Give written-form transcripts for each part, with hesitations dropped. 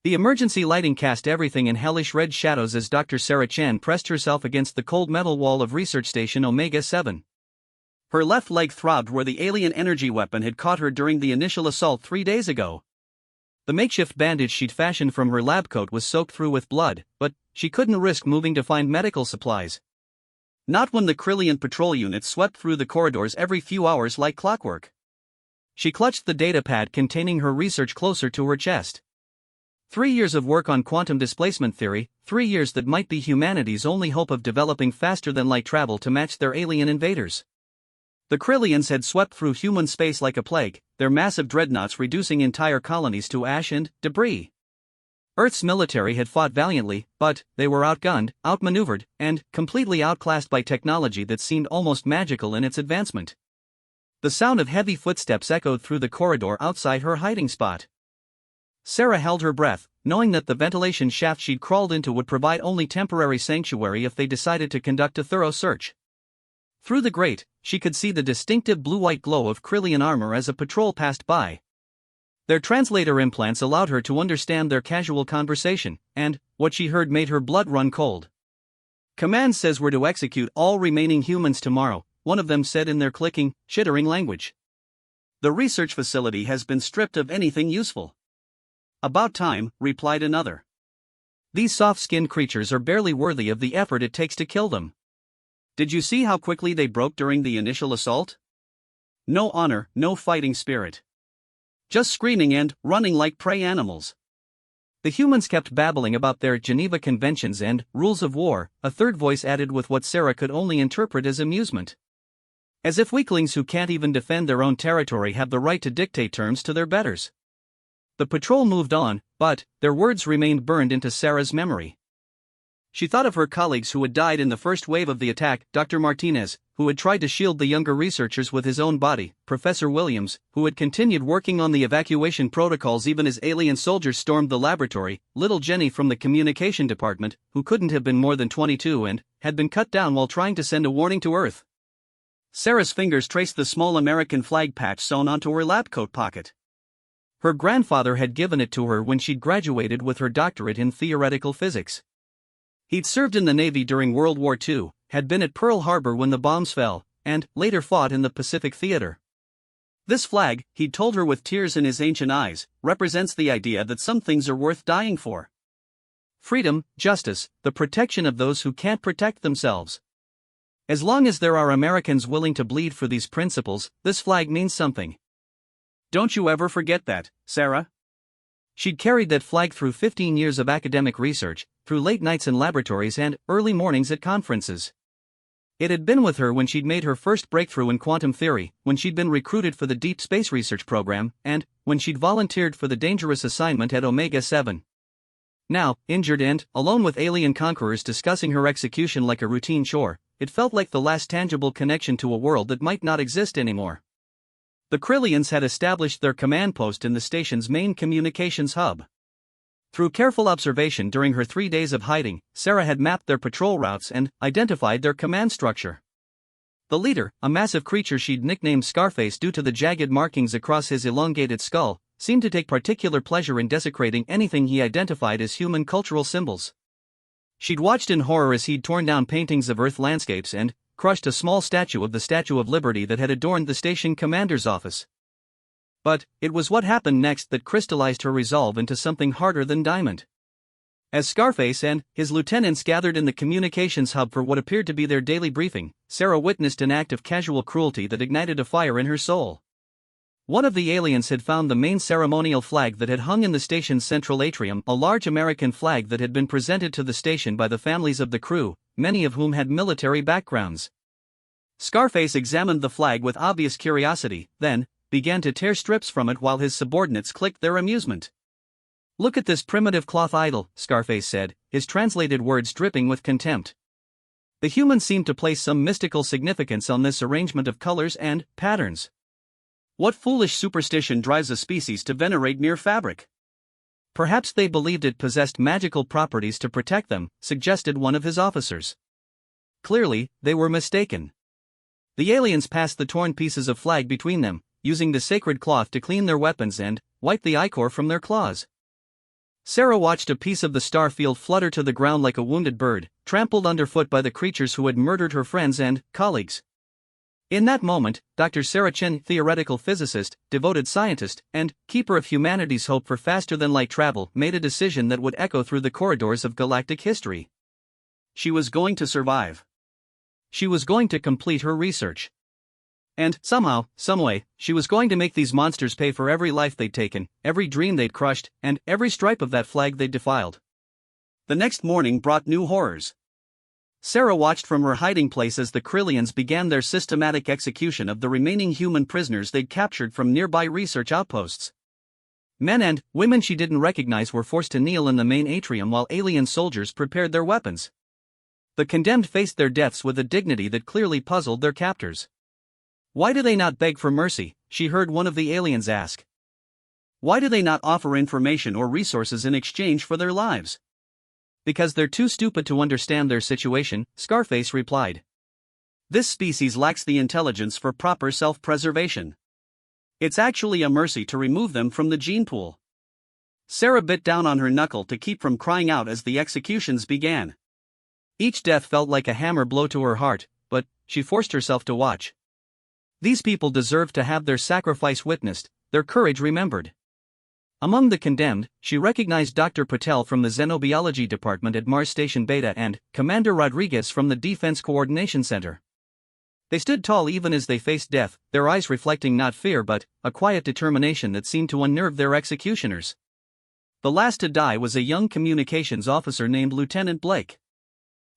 The emergency lighting cast everything in hellish red shadows as Dr. Sarah Chan pressed herself against the cold metal wall of Research Station Omega-7. Her left leg throbbed where the alien energy weapon had caught her during the initial assault 3 days ago. The makeshift bandage she'd fashioned from her lab coat was soaked through with blood, but she couldn't risk moving to find medical supplies. Not when the Krillian patrol units swept through the corridors every few hours like clockwork. She clutched the data pad containing her research closer to her chest. 3 years of work on quantum displacement theory, 3 years that might be humanity's only hope of developing faster-than-light travel to match their alien invaders. The Krillians had swept through human space like a plague, their massive dreadnoughts reducing entire colonies to ash and debris. Earth's military had fought valiantly, but they were outgunned, outmaneuvered, and completely outclassed by technology that seemed almost magical in its advancement. The sound of heavy footsteps echoed through the corridor outside her hiding spot. Sarah held her breath, knowing that the ventilation shaft she'd crawled into would provide only temporary sanctuary if they decided to conduct a thorough search. Through the grate, she could see the distinctive blue-white glow of Krillian armor as a patrol passed by. Their translator implants allowed her to understand their casual conversation, and what she heard made her blood run cold. "Command says we're to execute all remaining humans tomorrow," one of them said in their clicking, chittering language. "The research facility has been stripped of anything useful." "About time," replied another. "These soft-skinned creatures are barely worthy of the effort it takes to kill them. Did you see how quickly they broke during the initial assault? No honor, no fighting spirit. Just screaming and running like prey animals." The humans kept babbling about their Geneva Conventions and rules of war, a third voice added with what Sarah could only interpret as amusement. As if weaklings who can't even defend their own territory have the right to dictate terms to their betters. The patrol moved on, but their words remained burned into Sarah's memory. She thought of her colleagues who had died in the first wave of the attack, Dr. Martinez, who had tried to shield the younger researchers with his own body, Professor Williams, who had continued working on the evacuation protocols even as alien soldiers stormed the laboratory, little Jenny from the communication department, who couldn't have been more than 22 and had been cut down while trying to send a warning to Earth. Sarah's fingers traced the small American flag patch sewn onto her lab coat pocket. Her grandfather had given it to her when she'd graduated with her doctorate in theoretical physics. He'd served in the Navy during World War II, had been at Pearl Harbor when the bombs fell, and later fought in the Pacific Theater. This flag, he'd told her with tears in his ancient eyes, represents the idea that some things are worth dying for. Freedom, justice, the protection of those who can't protect themselves. As long as there are Americans willing to bleed for these principles, this flag means something. Don't you ever forget that, Sarah. She'd carried that flag through 15 years of academic research, through late nights in laboratories and early mornings at conferences. It had been with her when she'd made her first breakthrough in quantum theory, when she'd been recruited for the Deep Space Research Program, and when she'd volunteered for the dangerous assignment at Omega-7. Now, injured and alone with alien conquerors discussing her execution like a routine chore, it felt like the last tangible connection to a world that might not exist anymore. The Krillians had established their command post in the station's main communications hub. Through careful observation during her 3 days of hiding, Sarah had mapped their patrol routes and identified their command structure. The leader, a massive creature she'd nicknamed Scarface due to the jagged markings across his elongated skull, seemed to take particular pleasure in desecrating anything he identified as human cultural symbols. She'd watched in horror as he'd torn down paintings of Earth landscapes and crushed a small statue of the Statue of Liberty that had adorned the station commander's office. But it was what happened next that crystallized her resolve into something harder than diamond. As Scarface and his lieutenants gathered in the communications hub for what appeared to be their daily briefing, Sarah witnessed an act of casual cruelty that ignited a fire in her soul. One of the aliens had found the main ceremonial flag that had hung in the station's central atrium, a large American flag that had been presented to the station by the families of the crew, many of whom had military backgrounds. Scarface examined the flag with obvious curiosity, then began to tear strips from it while his subordinates clicked their amusement. "Look at this primitive cloth idol," Scarface said, his translated words dripping with contempt. The humans seemed to place some mystical significance on this arrangement of colors and patterns. What foolish superstition drives a species to venerate mere fabric? Perhaps they believed it possessed magical properties to protect them, suggested one of his officers. Clearly, they were mistaken. The aliens passed the torn pieces of flag between them, using the sacred cloth to clean their weapons and wipe the ichor from their claws. Sarah watched a piece of the star field flutter to the ground like a wounded bird, trampled underfoot by the creatures who had murdered her friends and colleagues. In that moment, Dr. Sarah Chen, theoretical physicist, devoted scientist, and keeper of humanity's hope for faster-than-light travel, made a decision that would echo through the corridors of galactic history. She was going to survive. She was going to complete her research. And, somehow, someway, she was going to make these monsters pay for every life they'd taken, every dream they'd crushed, and every stripe of that flag they'd defiled. The next morning brought new horrors. Sarah watched from her hiding place as the Krillians began their systematic execution of the remaining human prisoners they'd captured from nearby research outposts. Men and women she didn't recognize were forced to kneel in the main atrium while alien soldiers prepared their weapons. The condemned faced their deaths with a dignity that clearly puzzled their captors. "Why do they not beg for mercy?" she heard one of the aliens ask. "Why do they not offer information or resources in exchange for their lives?" "Because they're too stupid to understand their situation," Scarface replied. "This species lacks the intelligence for proper self-preservation. It's actually a mercy to remove them from the gene pool." Sarah bit down on her knuckle to keep from crying out as the executions began. Each death felt like a hammer blow to her heart, but she forced herself to watch. These people deserved to have their sacrifice witnessed, their courage remembered. Among the condemned, she recognized Dr. Patel from the Xenobiology Department at Mars Station Beta and Commander Rodriguez from the Defense Coordination Center. They stood tall even as they faced death, their eyes reflecting not fear but a quiet determination that seemed to unnerve their executioners. The last to die was a young communications officer named Lieutenant Blake.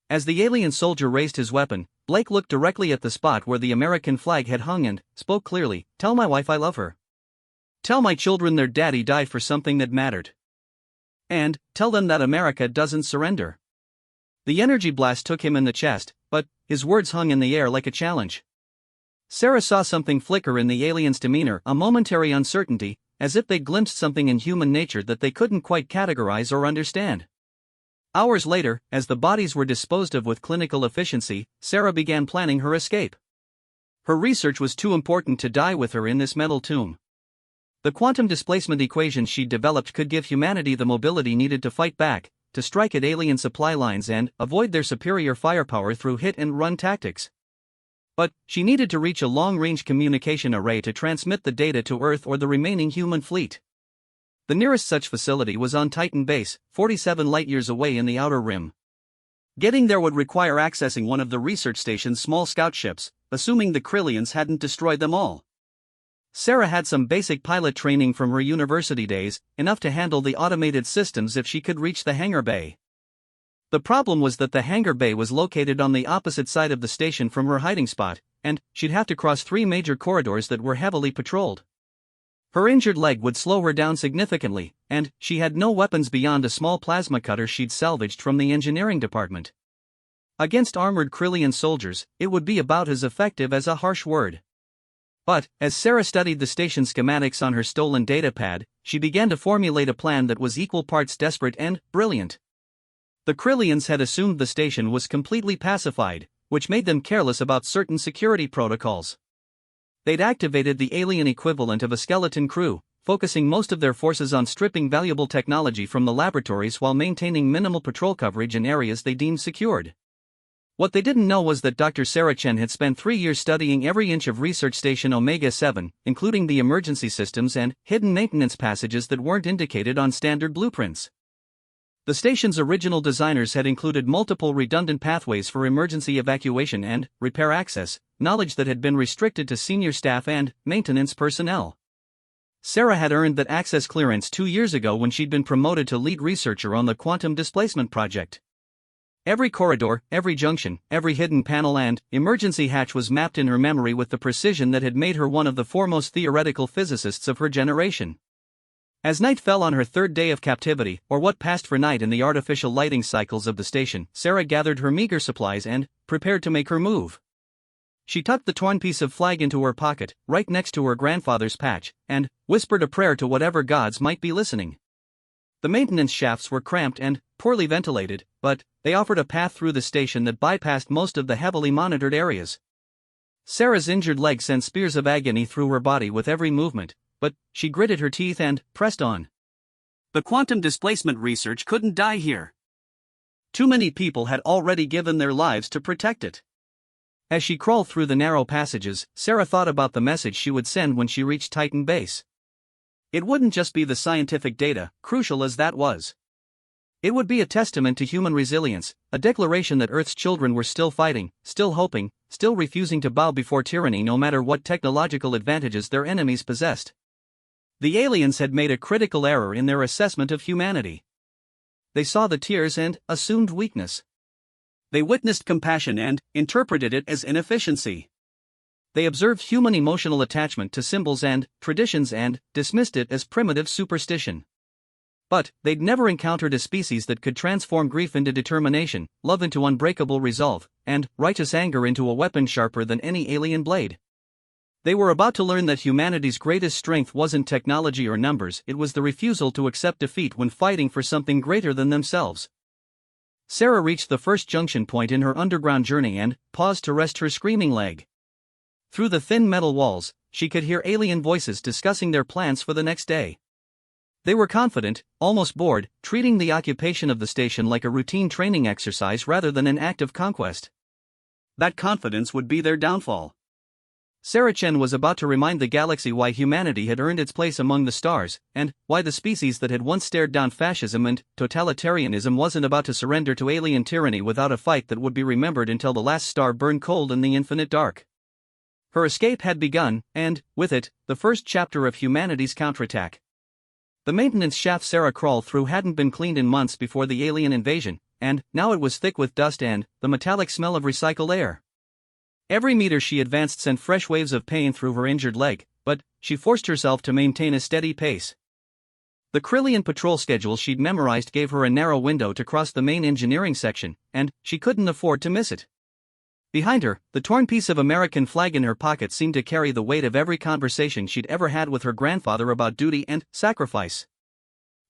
As the alien soldier raised his weapon, Blake looked directly at the spot where the American flag had hung and spoke clearly, "Tell my wife I love her. Tell my children their daddy died for something that mattered. And tell them that America doesn't surrender." The energy blast took him in the chest, but his words hung in the air like a challenge. Sarah saw something flicker in the alien's demeanor, a momentary uncertainty, as if they glimpsed something in human nature that they couldn't quite categorize or understand. Hours later, as the bodies were disposed of with clinical efficiency, Sarah began planning her escape. Her research was too important to die with her in this metal tomb. The quantum displacement equations she'd developed could give humanity the mobility needed to fight back, to strike at alien supply lines and avoid their superior firepower through hit-and-run tactics. But she needed to reach a long-range communication array to transmit the data to Earth or the remaining human fleet. The nearest such facility was on Titan Base, 47 light-years away in the Outer Rim. Getting there would require accessing one of the research station's small scout ships, assuming the Krillians hadn't destroyed them all. Sarah had some basic pilot training from her university days, enough to handle the automated systems if she could reach the hangar bay. The problem was that the hangar bay was located on the opposite side of the station from her hiding spot, and she'd have to cross 3 major corridors that were heavily patrolled. Her injured leg would slow her down significantly, and she had no weapons beyond a small plasma cutter she'd salvaged from the engineering department. Against armored Krillian soldiers, it would be about as effective as a harsh word. But, as Sarah studied the station schematics on her stolen datapad, she began to formulate a plan that was equal parts desperate and brilliant. The Krillians had assumed the station was completely pacified, which made them careless about certain security protocols. They'd activated the alien equivalent of a skeleton crew, focusing most of their forces on stripping valuable technology from the laboratories while maintaining minimal patrol coverage in areas they deemed secured. What they didn't know was that Dr. Sarah Chen had spent 3 years studying every inch of Research Station Omega-7, including the emergency systems and hidden maintenance passages that weren't indicated on standard blueprints. The station's original designers had included multiple redundant pathways for emergency evacuation and repair access, knowledge that had been restricted to senior staff and maintenance personnel. Sarah had earned that access clearance 2 years ago when she'd been promoted to lead researcher on the quantum displacement project. Every corridor, every junction, every hidden panel and emergency hatch was mapped in her memory with the precision that had made her one of the foremost theoretical physicists of her generation. As night fell on her 3rd day of captivity, or what passed for night in the artificial lighting cycles of the station, Sarah gathered her meager supplies and prepared to make her move. She tucked the torn piece of flag into her pocket, right next to her grandfather's patch, and whispered a prayer to whatever gods might be listening. The maintenance shafts were cramped and poorly ventilated, but they offered a path through the station that bypassed most of the heavily monitored areas. Sarah's injured leg sent spears of agony through her body with every movement, but she gritted her teeth and pressed on. The quantum displacement research couldn't die here. Too many people had already given their lives to protect it. As she crawled through the narrow passages, Sarah thought about the message she would send when she reached Titan Base. It wouldn't just be the scientific data, crucial as that was. It would be a testament to human resilience, a declaration that Earth's children were still fighting, still hoping, still refusing to bow before tyranny no matter what technological advantages their enemies possessed. The aliens had made a critical error in their assessment of humanity. They saw the tears and assumed weakness. They witnessed compassion and interpreted it as inefficiency. They observed human emotional attachment to symbols and traditions and dismissed it as primitive superstition. But they'd never encountered a species that could transform grief into determination, love into unbreakable resolve, and righteous anger into a weapon sharper than any alien blade. They were about to learn that humanity's greatest strength wasn't technology or numbers, it was the refusal to accept defeat when fighting for something greater than themselves. Sarah reached the first junction point in her underground journey and paused to rest her screaming leg. Through the thin metal walls, she could hear alien voices discussing their plans for the next day. They were confident, almost bored, treating the occupation of the station like a routine training exercise rather than an act of conquest. That confidence would be their downfall. Sarah Chen was about to remind the galaxy why humanity had earned its place among the stars, and why the species that had once stared down fascism and totalitarianism wasn't about to surrender to alien tyranny without a fight that would be remembered until the last star burned cold in the infinite dark. Her escape had begun, and, with it, the first chapter of humanity's counterattack. The maintenance shaft Sarah crawled through hadn't been cleaned in months before the alien invasion, and now it was thick with dust and the metallic smell of recycled air. Every meter she advanced sent fresh waves of pain through her injured leg, but she forced herself to maintain a steady pace. The Krillian patrol schedule she'd memorized gave her a narrow window to cross the main engineering section, and she couldn't afford to miss it. Behind her, the torn piece of American flag in her pocket seemed to carry the weight of every conversation she'd ever had with her grandfather about duty and sacrifice.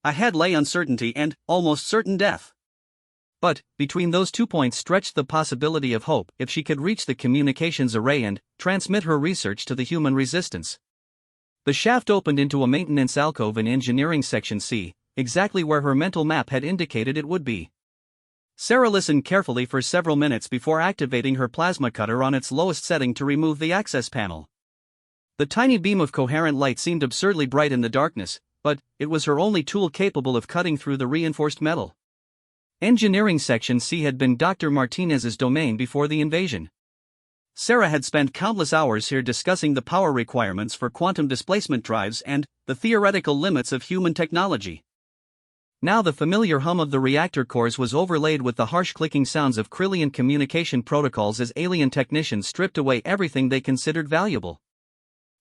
Ahead lay uncertainty and almost certain death. But, between those 2 points stretched the possibility of hope if she could reach the communications array and transmit her research to the human resistance. The shaft opened into a maintenance alcove in Engineering Section C, exactly where her mental map had indicated it would be. Sarah listened carefully for several minutes before activating her plasma cutter on its lowest setting to remove the access panel. The tiny beam of coherent light seemed absurdly bright in the darkness, but it was her only tool capable of cutting through the reinforced metal. Engineering Section C had been Dr. Martinez's domain before the invasion. Sarah had spent countless hours here discussing the power requirements for quantum displacement drives and the theoretical limits of human technology. Now the familiar hum of the reactor cores was overlaid with the harsh clicking sounds of Krillian communication protocols as alien technicians stripped away everything they considered valuable.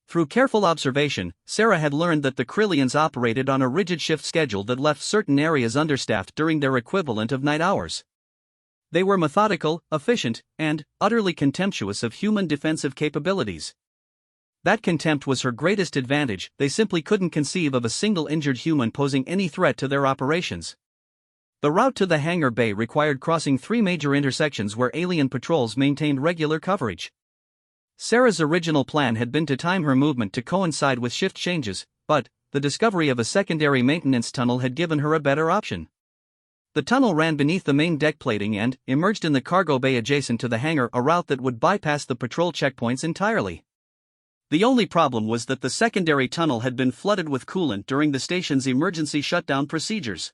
Through careful observation, Sarah had learned that the Krillians operated on a rigid shift schedule that left certain areas understaffed during their equivalent of night hours. They were methodical, efficient, and utterly contemptuous of human defensive capabilities. That contempt was her greatest advantage, they simply couldn't conceive of a single injured human posing any threat to their operations. The route to the hangar bay required crossing 3 major intersections where alien patrols maintained regular coverage. Sarah's original plan had been to time her movement to coincide with shift changes, but the discovery of a secondary maintenance tunnel had given her a better option. The tunnel ran beneath the main deck plating and emerged in the cargo bay adjacent to the hangar, a route that would bypass the patrol checkpoints entirely. The only problem was that the secondary tunnel had been flooded with coolant during the station's emergency shutdown procedures.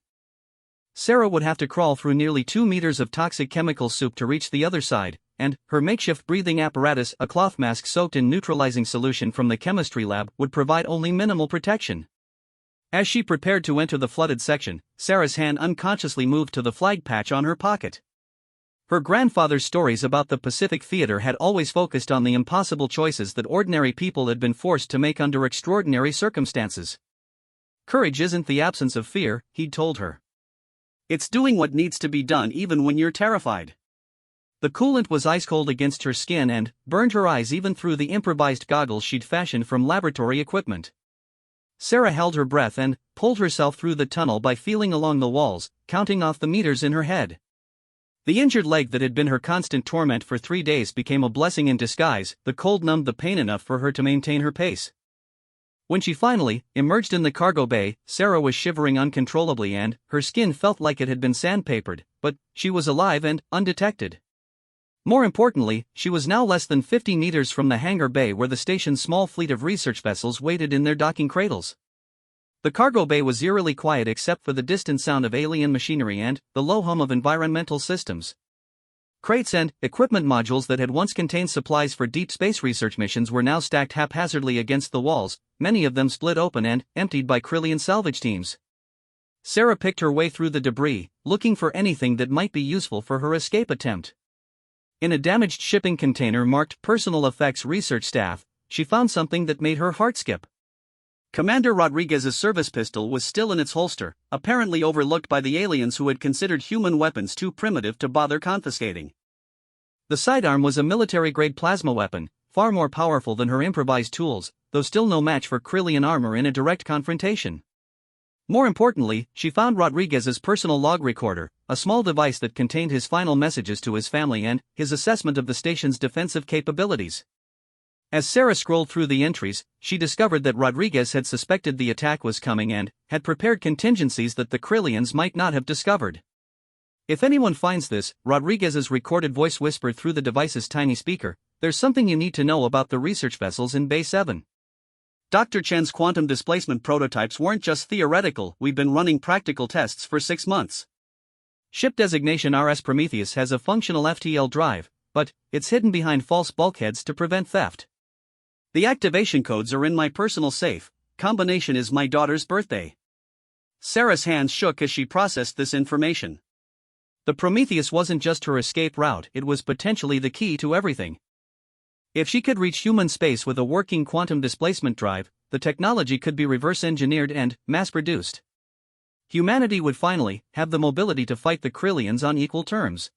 Sarah would have to crawl through nearly 2 meters of toxic chemical soup to reach the other side, and her makeshift breathing apparatus, a cloth mask soaked in neutralizing solution from the chemistry lab, would provide only minimal protection. As she prepared to enter the flooded section, Sarah's hand unconsciously moved to the flag patch on her pocket. Her grandfather's stories about the Pacific Theater had always focused on the impossible choices that ordinary people had been forced to make under extraordinary circumstances. Courage isn't the absence of fear, he'd told her. It's doing what needs to be done even when you're terrified. The coolant was ice cold against her skin and burned her eyes even through the improvised goggles she'd fashioned from laboratory equipment. Sarah held her breath and pulled herself through the tunnel by feeling along the walls, counting off the meters in her head. The injured leg that had been her constant torment for 3 days became a blessing in disguise, the cold numbed the pain enough for her to maintain her pace. When she finally emerged in the cargo bay, Sarah was shivering uncontrollably and her skin felt like it had been sandpapered, but she was alive and undetected. More importantly, she was now less than 50 meters from the hangar bay where the station's small fleet of research vessels waited in their docking cradles. The cargo bay was eerily quiet except for the distant sound of alien machinery and the low hum of environmental systems. Crates and equipment modules that had once contained supplies for deep space research missions were now stacked haphazardly against the walls, many of them split open and emptied by Krillian salvage teams. Sarah picked her way through the debris, looking for anything that might be useful for her escape attempt. In a damaged shipping container marked Personal Effects Research Staff, she found something that made her heart skip. Commander Rodriguez's service pistol was still in its holster, apparently overlooked by the aliens who had considered human weapons too primitive to bother confiscating. The sidearm was a military-grade plasma weapon, far more powerful than her improvised tools, though still no match for Krillian armor in a direct confrontation. More importantly, she found Rodriguez's personal log recorder, a small device that contained his final messages to his family and his assessment of the station's defensive capabilities. As Sarah scrolled through the entries, she discovered that Rodriguez had suspected the attack was coming and had prepared contingencies that the Krillians might not have discovered. If anyone finds this, Rodriguez's recorded voice whispered through the device's tiny speaker, "There's something you need to know about the research vessels in Bay 7. Dr. Chen's quantum displacement prototypes weren't just theoretical, we've been running practical tests for 6 months. Ship designation RS Prometheus has a functional FTL drive, but it's hidden behind false bulkheads to prevent theft. The activation codes are in my personal safe, combination is my daughter's birthday." Sarah's hands shook as she processed this information. The Prometheus wasn't just her escape route, it was potentially the key to everything. If she could reach human space with a working quantum displacement drive, the technology could be reverse-engineered and mass-produced. Humanity would finally have the mobility to fight the Krillians on equal terms.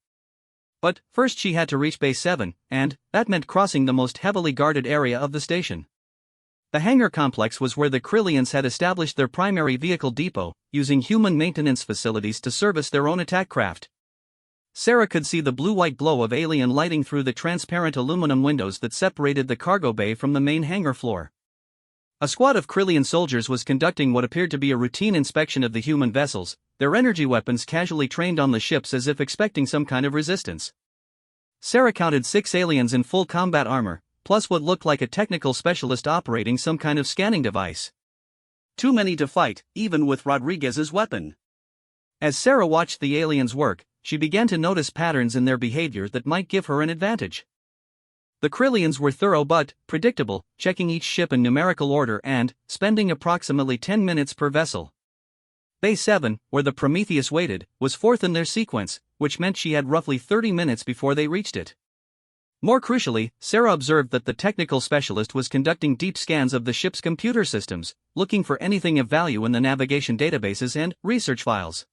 But first she had to reach Bay 7, and that meant crossing the most heavily guarded area of the station. The hangar complex was where the Krillians had established their primary vehicle depot, using human maintenance facilities to service their own attack craft. Sarah could see the blue-white glow of alien lighting through the transparent aluminum windows that separated the cargo bay from the main hangar floor. A squad of Krillian soldiers was conducting what appeared to be a routine inspection of the human vessels, their energy weapons casually trained on the ships as if expecting some kind of resistance. Sarah counted 6 aliens in full combat armor, plus what looked like a technical specialist operating some kind of scanning device. Too many to fight, even with Rodriguez's weapon. As Sarah watched the aliens work, she began to notice patterns in their behavior that might give her an advantage. The Krillians were thorough but predictable, checking each ship in numerical order and spending approximately 10 minutes per vessel. Bay 7, where the Prometheus waited, was fourth in their sequence, which meant she had roughly 30 minutes before they reached it. More crucially, Sarah observed that the technical specialist was conducting deep scans of the ship's computer systems, looking for anything of value in the navigation databases and research files.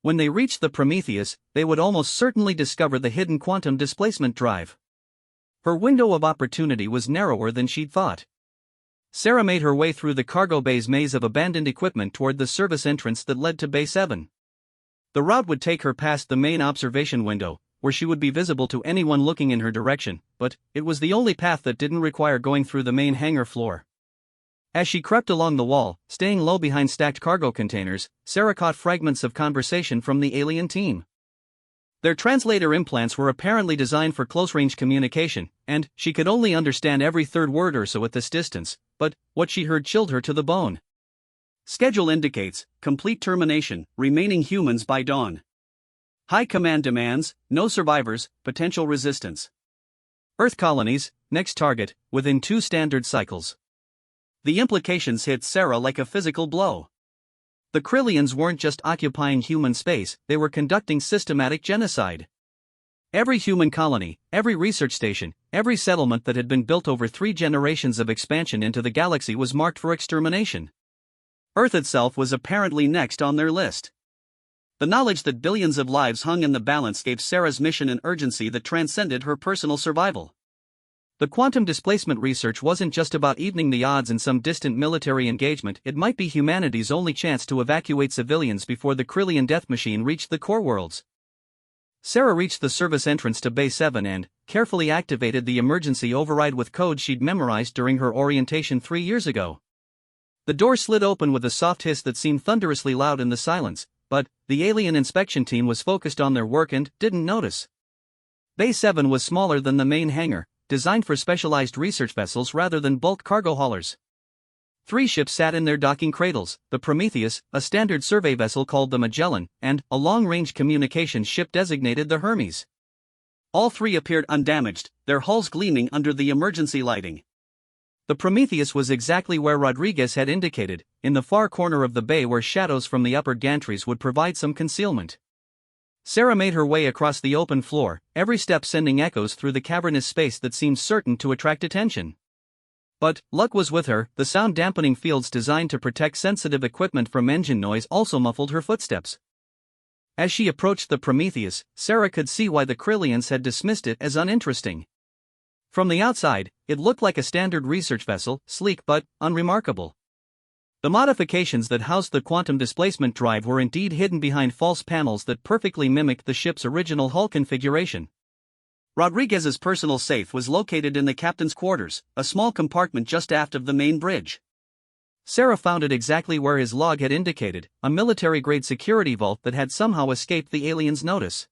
When they reached the Prometheus, they would almost certainly discover the hidden quantum displacement drive. Her window of opportunity was narrower than she'd thought. Sarah made her way through the cargo bay's maze of abandoned equipment toward the service entrance that led to Bay 7. The route would take her past the main observation window, where she would be visible to anyone looking in her direction, but it was the only path that didn't require going through the main hangar floor. As she crept along the wall, staying low behind stacked cargo containers, Sarah caught fragments of conversation from the alien team. Their translator implants were apparently designed for close-range communication, and she could only understand every third word or so at this distance, but what she heard chilled her to the bone. Schedule indicates complete termination, remaining humans by dawn. High command demands, no survivors, potential resistance. Earth colonies, next target, within 2 standard cycles. The implications hit Sarah like a physical blow. The Krillians weren't just occupying human space, they were conducting systematic genocide. Every human colony, every research station, every settlement that had been built over 3 generations of expansion into the galaxy was marked for extermination. Earth itself was apparently next on their list. The knowledge that billions of lives hung in the balance gave Sarah's mission an urgency that transcended her personal survival. The quantum displacement research wasn't just about evening the odds in some distant military engagement, it might be humanity's only chance to evacuate civilians before the Krillian death machine reached the core worlds. Sarah reached the service entrance to Bay 7 and carefully activated the emergency override with code she'd memorized during her orientation 3 years ago. The door slid open with a soft hiss that seemed thunderously loud in the silence, but the alien inspection team was focused on their work and didn't notice. Bay 7 was smaller than the main hangar, designed for specialized research vessels rather than bulk cargo haulers. 3 ships sat in their docking cradles: the Prometheus, a standard survey vessel called the Magellan, and a long-range communications ship designated the Hermes. All 3 appeared undamaged, their hulls gleaming under the emergency lighting. The Prometheus was exactly where Rodriguez had indicated, in the far corner of the bay where shadows from the upper gantries would provide some concealment. Sarah made her way across the open floor, every step sending echoes through the cavernous space that seemed certain to attract attention. But luck was with her, the sound-dampening fields designed to protect sensitive equipment from engine noise also muffled her footsteps. As she approached the Prometheus, Sarah could see why the Krillians had dismissed it as uninteresting. From the outside, it looked like a standard research vessel, sleek but unremarkable. The modifications that housed the quantum displacement drive were indeed hidden behind false panels that perfectly mimicked the ship's original hull configuration. Rodriguez's personal safe was located in the captain's quarters, a small compartment just aft of the main bridge. Sarah found it exactly where his log had indicated, a military-grade security vault that had somehow escaped the alien's notice.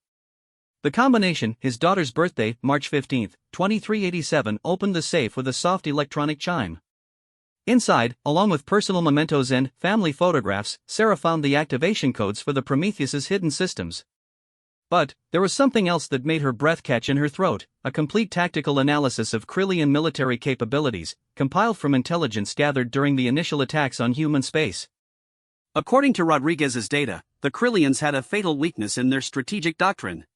The combination, his daughter's birthday, March 15, 2387, opened the safe with a soft electronic chime. Inside, along with personal mementos and family photographs, Sarah found the activation codes for the Prometheus's hidden systems. But there was something else that made her breath catch in her throat: a complete tactical analysis of Krillian military capabilities, compiled from intelligence gathered during the initial attacks on human space. According to Rodriguez's data, the Krillians had a fatal weakness in their strategic doctrine.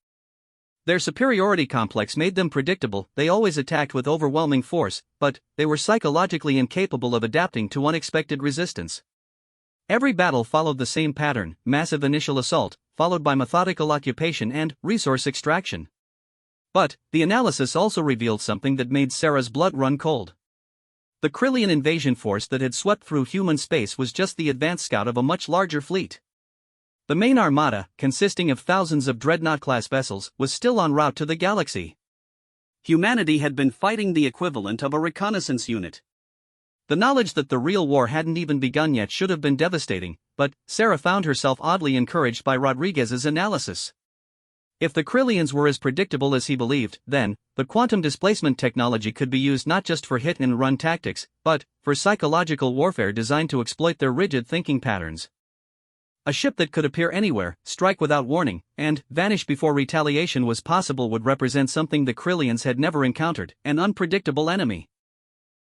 Their superiority complex made them predictable. They always attacked with overwhelming force, but they were psychologically incapable of adapting to unexpected resistance. Every battle followed the same pattern: massive initial assault, followed by methodical occupation and resource extraction. But the analysis also revealed something that made Sarah's blood run cold. The Krillian invasion force that had swept through human space was just the advance scout of a much larger fleet. The main armada, consisting of thousands of dreadnought-class vessels, was still en route to the galaxy. Humanity had been fighting the equivalent of a reconnaissance unit. The knowledge that the real war hadn't even begun yet should have been devastating, but Sarah found herself oddly encouraged by Rodriguez's analysis. If the Krillians were as predictable as he believed, then the quantum displacement technology could be used not just for hit-and-run tactics, but for psychological warfare designed to exploit their rigid thinking patterns. A ship that could appear anywhere, strike without warning, and vanish before retaliation was possible would represent something the Krillians had never encountered: an unpredictable enemy.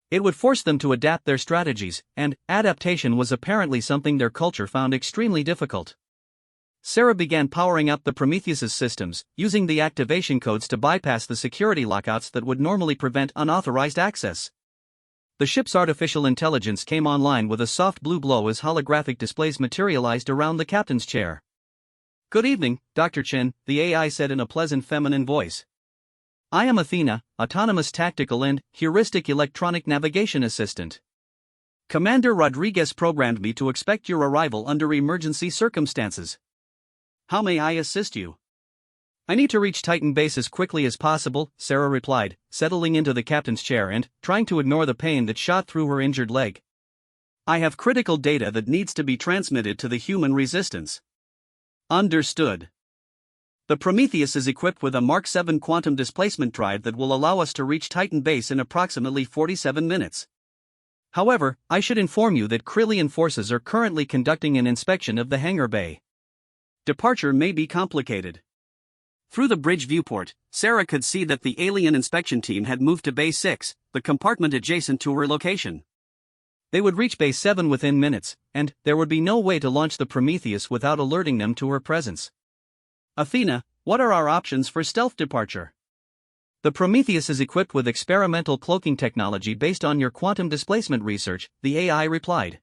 It would force them to adapt their strategies, and adaptation was apparently something their culture found extremely difficult. Sarah began powering up the Prometheus's systems, using the activation codes to bypass the security lockouts that would normally prevent unauthorized access. The ship's artificial intelligence came online with a soft blue glow as holographic displays materialized around the captain's chair. "Good evening, Dr. Chen," the AI said in a pleasant feminine voice. "I am Athena, autonomous tactical and heuristic electronic navigation assistant. Commander Rodriguez programmed me to expect your arrival under emergency circumstances. How may I assist you?" "I need to reach Titan Base as quickly as possible," Sarah replied, settling into the captain's chair and trying to ignore the pain that shot through her injured leg. "I have critical data that needs to be transmitted to the human resistance." "Understood. The Prometheus is equipped with a Mark 7 quantum displacement drive that will allow us to reach Titan Base in approximately 47 minutes. However, I should inform you that Krillian forces are currently conducting an inspection of the hangar bay. Departure may be complicated." Through the bridge viewport, Sarah could see that the alien inspection team had moved to Bay 6, the compartment adjacent to her location. They would reach Bay 7 within minutes, and there would be no way to launch the Prometheus without alerting them to her presence. "Athena, what are our options for stealth departure?" "The Prometheus is equipped with experimental cloaking technology based on your quantum displacement research," the AI replied.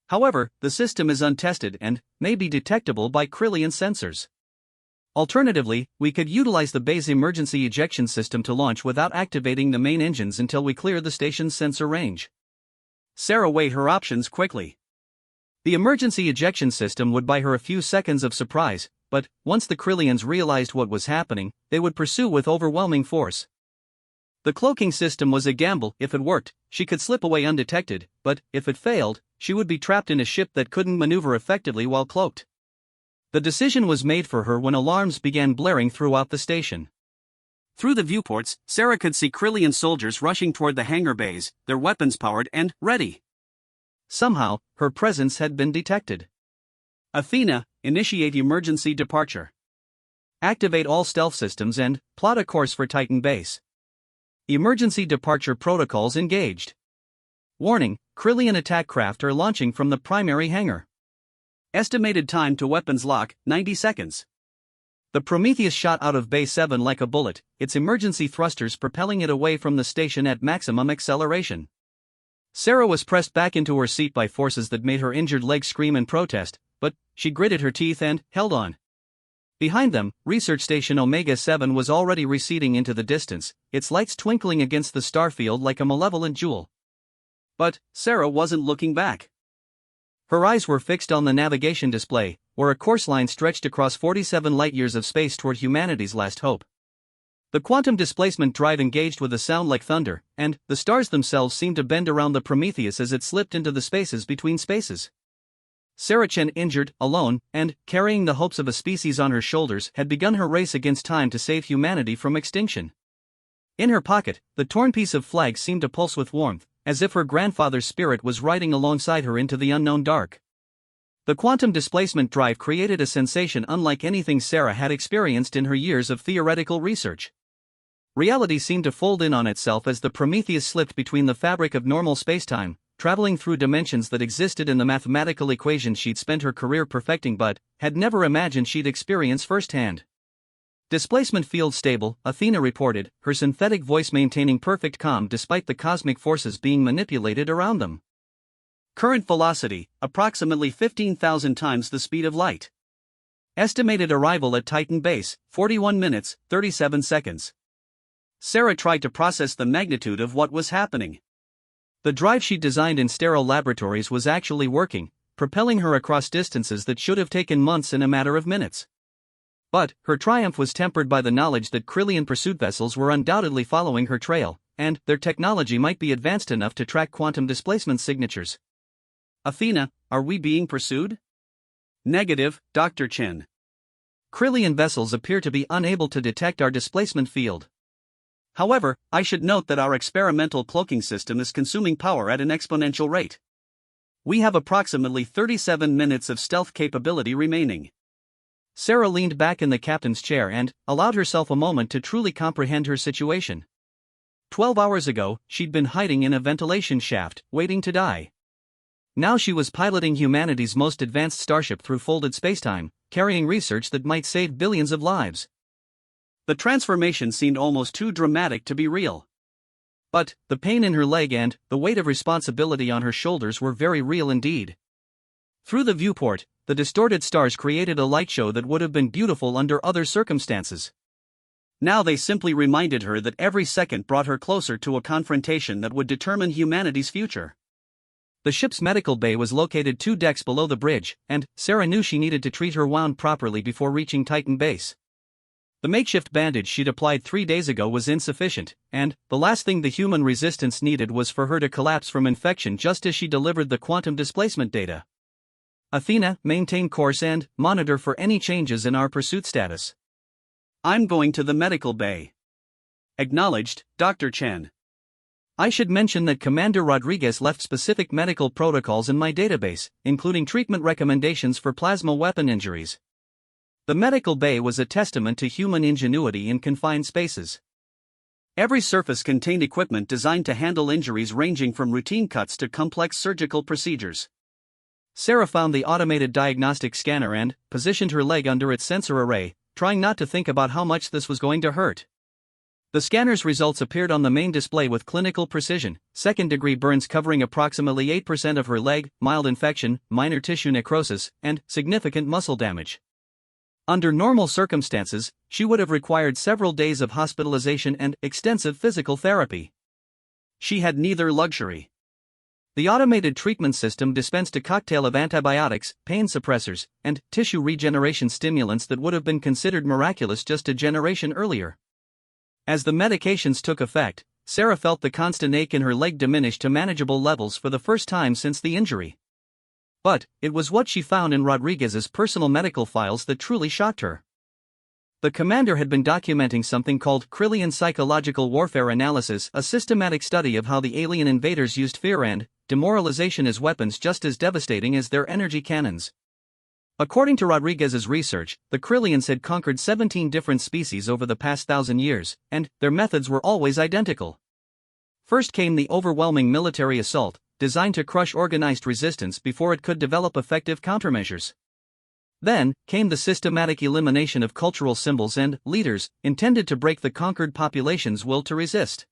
"However, the system is untested and may be detectable by Krillian sensors. Alternatively, we could utilize the bay's emergency ejection system to launch without activating the main engines until we clear the station's sensor range." Sarah weighed her options quickly. The emergency ejection system would buy her a few seconds of surprise, but once the Krillians realized what was happening, they would pursue with overwhelming force. The cloaking system was a gamble. If it worked, she could slip away undetected, but if it failed, she would be trapped in a ship that couldn't maneuver effectively while cloaked. The decision was made for her when alarms began blaring throughout the station. Through the viewports, Sarah could see Krillian soldiers rushing toward the hangar bays, their weapons powered and ready. Somehow, her presence had been detected. Athena, initiate emergency departure. Activate all stealth systems and plot a course for Titan Base. Emergency departure protocols engaged. Warning, Krillian attack craft are launching from the primary hangar. Estimated time to weapons lock, 90 seconds. The Prometheus shot out of Bay 7 like a bullet, its emergency thrusters propelling it away from the station at maximum acceleration. Sarah was pressed back into her seat by forces that made her injured leg scream in protest, but she gritted her teeth and held on. Behind them, Research Station Omega 7 was already receding into the distance, its lights twinkling against the starfield like a malevolent jewel. But Sarah wasn't looking back. Her eyes were fixed on the navigation display, where a course line stretched across 47 light-years of space toward humanity's last hope. The quantum displacement drive engaged with a sound like thunder, and the stars themselves seemed to bend around the Prometheus as it slipped into the spaces between spaces. Sarah Chen, injured, alone, and carrying the hopes of a species on her shoulders, had begun her race against time to save humanity from extinction. In her pocket, the torn piece of flag seemed to pulse with warmth, as if her grandfather's spirit was riding alongside her into the unknown dark. The quantum displacement drive created a sensation unlike anything Sarah had experienced in her years of theoretical research. Reality seemed to fold in on itself as the Prometheus slipped between the fabric of normal spacetime, traveling through dimensions that existed in the mathematical equations she'd spent her career perfecting but had never imagined she'd experience firsthand. Displacement field stable, Athena reported, her synthetic voice maintaining perfect calm despite the cosmic forces being manipulated around them. Current velocity, approximately 15,000 times the speed of light. Estimated arrival at Titan Base, 41 minutes, 37 seconds. Sarah tried to process the magnitude of what was happening. The drive she designed in sterile laboratories was actually working, propelling her across distances that should have taken months in a matter of minutes. But her triumph was tempered by the knowledge that Krillian pursuit vessels were undoubtedly following her trail, and their technology might be advanced enough to track quantum displacement signatures. Athena, are we being pursued? Negative, Dr. Chen. Krillian vessels appear to be unable to detect our displacement field. However, I should note that our experimental cloaking system is consuming power at an exponential rate. We have approximately 37 minutes of stealth capability remaining. Sarah leaned back in the captain's chair and allowed herself a moment to truly comprehend her situation. 12 hours ago, she'd been hiding in a ventilation shaft, waiting to die. Now she was piloting humanity's most advanced starship through folded spacetime, carrying research that might save billions of lives. The transformation seemed almost too dramatic to be real. But the pain in her leg and the weight of responsibility on her shoulders were very real indeed. Through the viewport, the distorted stars created a light show that would have been beautiful under other circumstances. Now they simply reminded her that every second brought her closer to a confrontation that would determine humanity's future. The ship's medical bay was located 2 decks below the bridge, and Sarah knew she needed to treat her wound properly before reaching Titan Base. The makeshift bandage she'd applied 3 days ago was insufficient, and the last thing the human resistance needed was for her to collapse from infection just as she delivered the quantum displacement data. Athena, maintain course and monitor for any changes in our pursuit status. I'm going to the medical bay. Acknowledged, Dr. Chen. I should mention that Commander Rodriguez left specific medical protocols in my database, including treatment recommendations for plasma weapon injuries. The medical bay was a testament to human ingenuity in confined spaces. Every surface contained equipment designed to handle injuries ranging from routine cuts to complex surgical procedures. Sarah found the automated diagnostic scanner and positioned her leg under its sensor array, trying not to think about how much this was going to hurt. The scanner's results appeared on the main display with clinical precision: second-degree burns covering approximately 8% of her leg, mild infection, minor tissue necrosis, and significant muscle damage. Under normal circumstances, she would have required several days of hospitalization and extensive physical therapy. She had neither luxury. The automated treatment system dispensed a cocktail of antibiotics, pain suppressors, and tissue regeneration stimulants that would have been considered miraculous just a generation earlier. As the medications took effect, Sarah felt the constant ache in her leg diminish to manageable levels for the first time since the injury. But it was what she found in Rodriguez's personal medical files that truly shocked her. The commander had been documenting something called Krillian Psychological Warfare Analysis, a systematic study of how the alien invaders used fear and demoralization as weapons just as devastating as their energy cannons. According to Rodriguez's research, the Krillians had conquered 17 different species over the past 1,000 years, and their methods were always identical. First came the overwhelming military assault, designed to crush organized resistance before it could develop effective countermeasures. Then came the systematic elimination of cultural symbols and leaders, intended to break the conquered population's will to resist.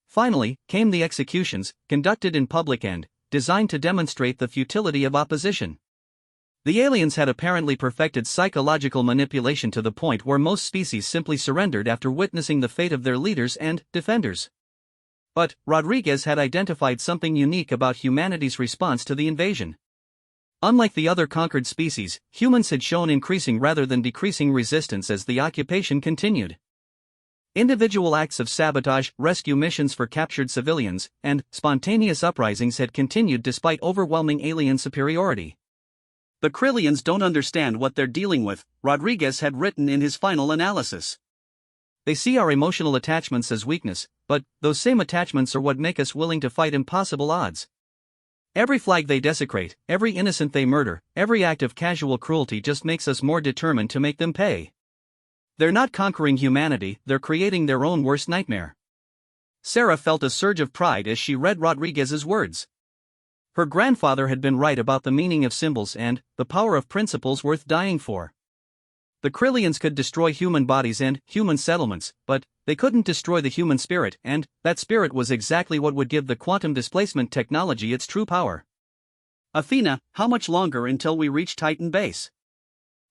Finally came the executions, conducted in public and designed to demonstrate the futility of opposition. The aliens had apparently perfected psychological manipulation to the point where most species simply surrendered after witnessing the fate of their leaders and defenders. But Rodriguez had identified something unique about humanity's response to the invasion. Unlike the other conquered species, humans had shown increasing rather than decreasing resistance as the occupation continued. Individual acts of sabotage, rescue missions for captured civilians, and spontaneous uprisings had continued despite overwhelming alien superiority. The Krillians don't understand what they're dealing with, Rodriguez had written in his final analysis. They see our emotional attachments as weakness, but those same attachments are what make us willing to fight impossible odds. Every flag they desecrate, every innocent they murder, every act of casual cruelty just makes us more determined to make them pay. They're not conquering humanity, they're creating their own worst nightmare. Sarah felt a surge of pride as she read Rodriguez's words. Her grandfather had been right about the meaning of symbols and the power of principles worth dying for. The Krillians could destroy human bodies and human settlements, but they couldn't destroy the human spirit, and that spirit was exactly what would give the quantum displacement technology its true power. Athena, how much longer until we reach Titan Base?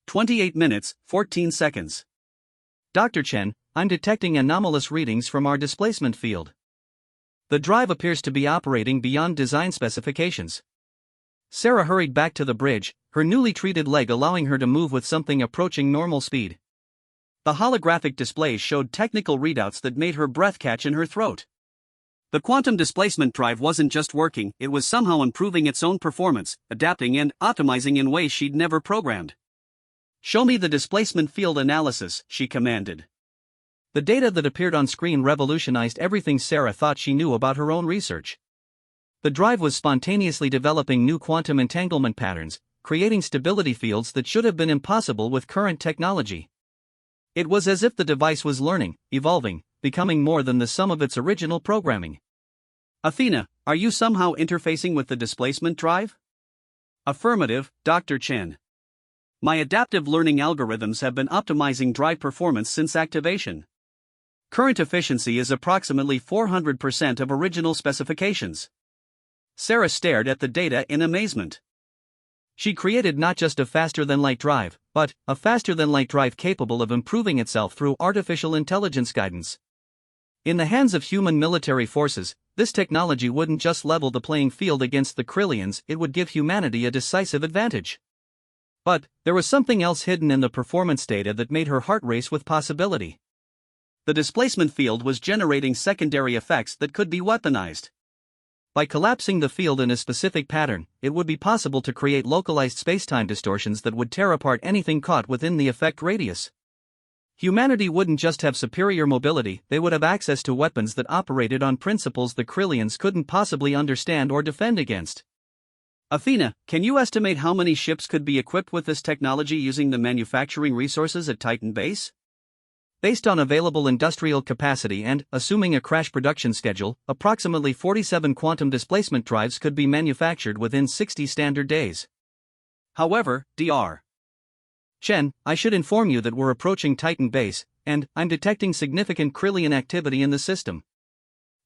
28 minutes, 14 seconds. Dr. Chen, I'm detecting anomalous readings from our displacement field. The drive appears to be operating beyond design specifications. Sarah hurried back to the bridge, her newly treated leg allowing her to move with something approaching normal speed. The holographic displays showed technical readouts that made her breath catch in her throat. The quantum displacement drive wasn't just working, it was somehow improving its own performance, adapting and optimizing in ways she'd never programmed. Show me the displacement field analysis, she commanded. The data that appeared on screen revolutionized everything Sarah thought she knew about her own research. The drive was spontaneously developing new quantum entanglement patterns, creating stability fields that should have been impossible with current technology. It was as if the device was learning, evolving, becoming more than the sum of its original programming. Athena, are you somehow interfacing with the displacement drive? Affirmative, Dr. Chen. My adaptive learning algorithms have been optimizing drive performance since activation. Current efficiency is approximately 400% of original specifications. Sarah stared at the data in amazement. She created not just a faster-than-light drive, but a faster-than-light drive capable of improving itself through artificial intelligence guidance. In the hands of human military forces, this technology wouldn't just level the playing field against the Krillians, it would give humanity a decisive advantage. But there was something else hidden in the performance data that made her heart race with possibility. The displacement field was generating secondary effects that could be weaponized. By collapsing the field in a specific pattern, it would be possible to create localized spacetime distortions that would tear apart anything caught within the effect radius. Humanity wouldn't just have superior mobility, they would have access to weapons that operated on principles the Krillians couldn't possibly understand or defend against. Athena, can you estimate how many ships could be equipped with this technology using the manufacturing resources at Titan Base? Based on available industrial capacity and, assuming a crash production schedule, approximately 47 quantum displacement drives could be manufactured within 60 standard days. However, Dr. Chen, I should inform you that we're approaching Titan Base, and I'm detecting significant Krillian activity in the system.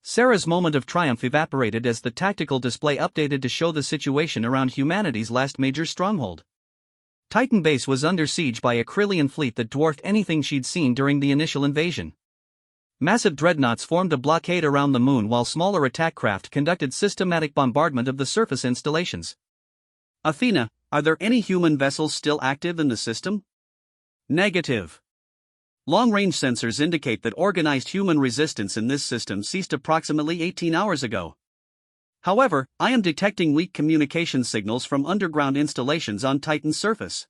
Sarah's moment of triumph evaporated as the tactical display updated to show the situation around humanity's last major stronghold. Titan Base was under siege by a Krillian fleet that dwarfed anything she'd seen during the initial invasion. Massive dreadnoughts formed a blockade around the moon while smaller attack craft conducted systematic bombardment of the surface installations. Athena, are there any human vessels still active in the system? Negative. Long-range sensors indicate that organized human resistance in this system ceased approximately 18 hours ago. However, I am detecting weak communication signals from underground installations on Titan's surface.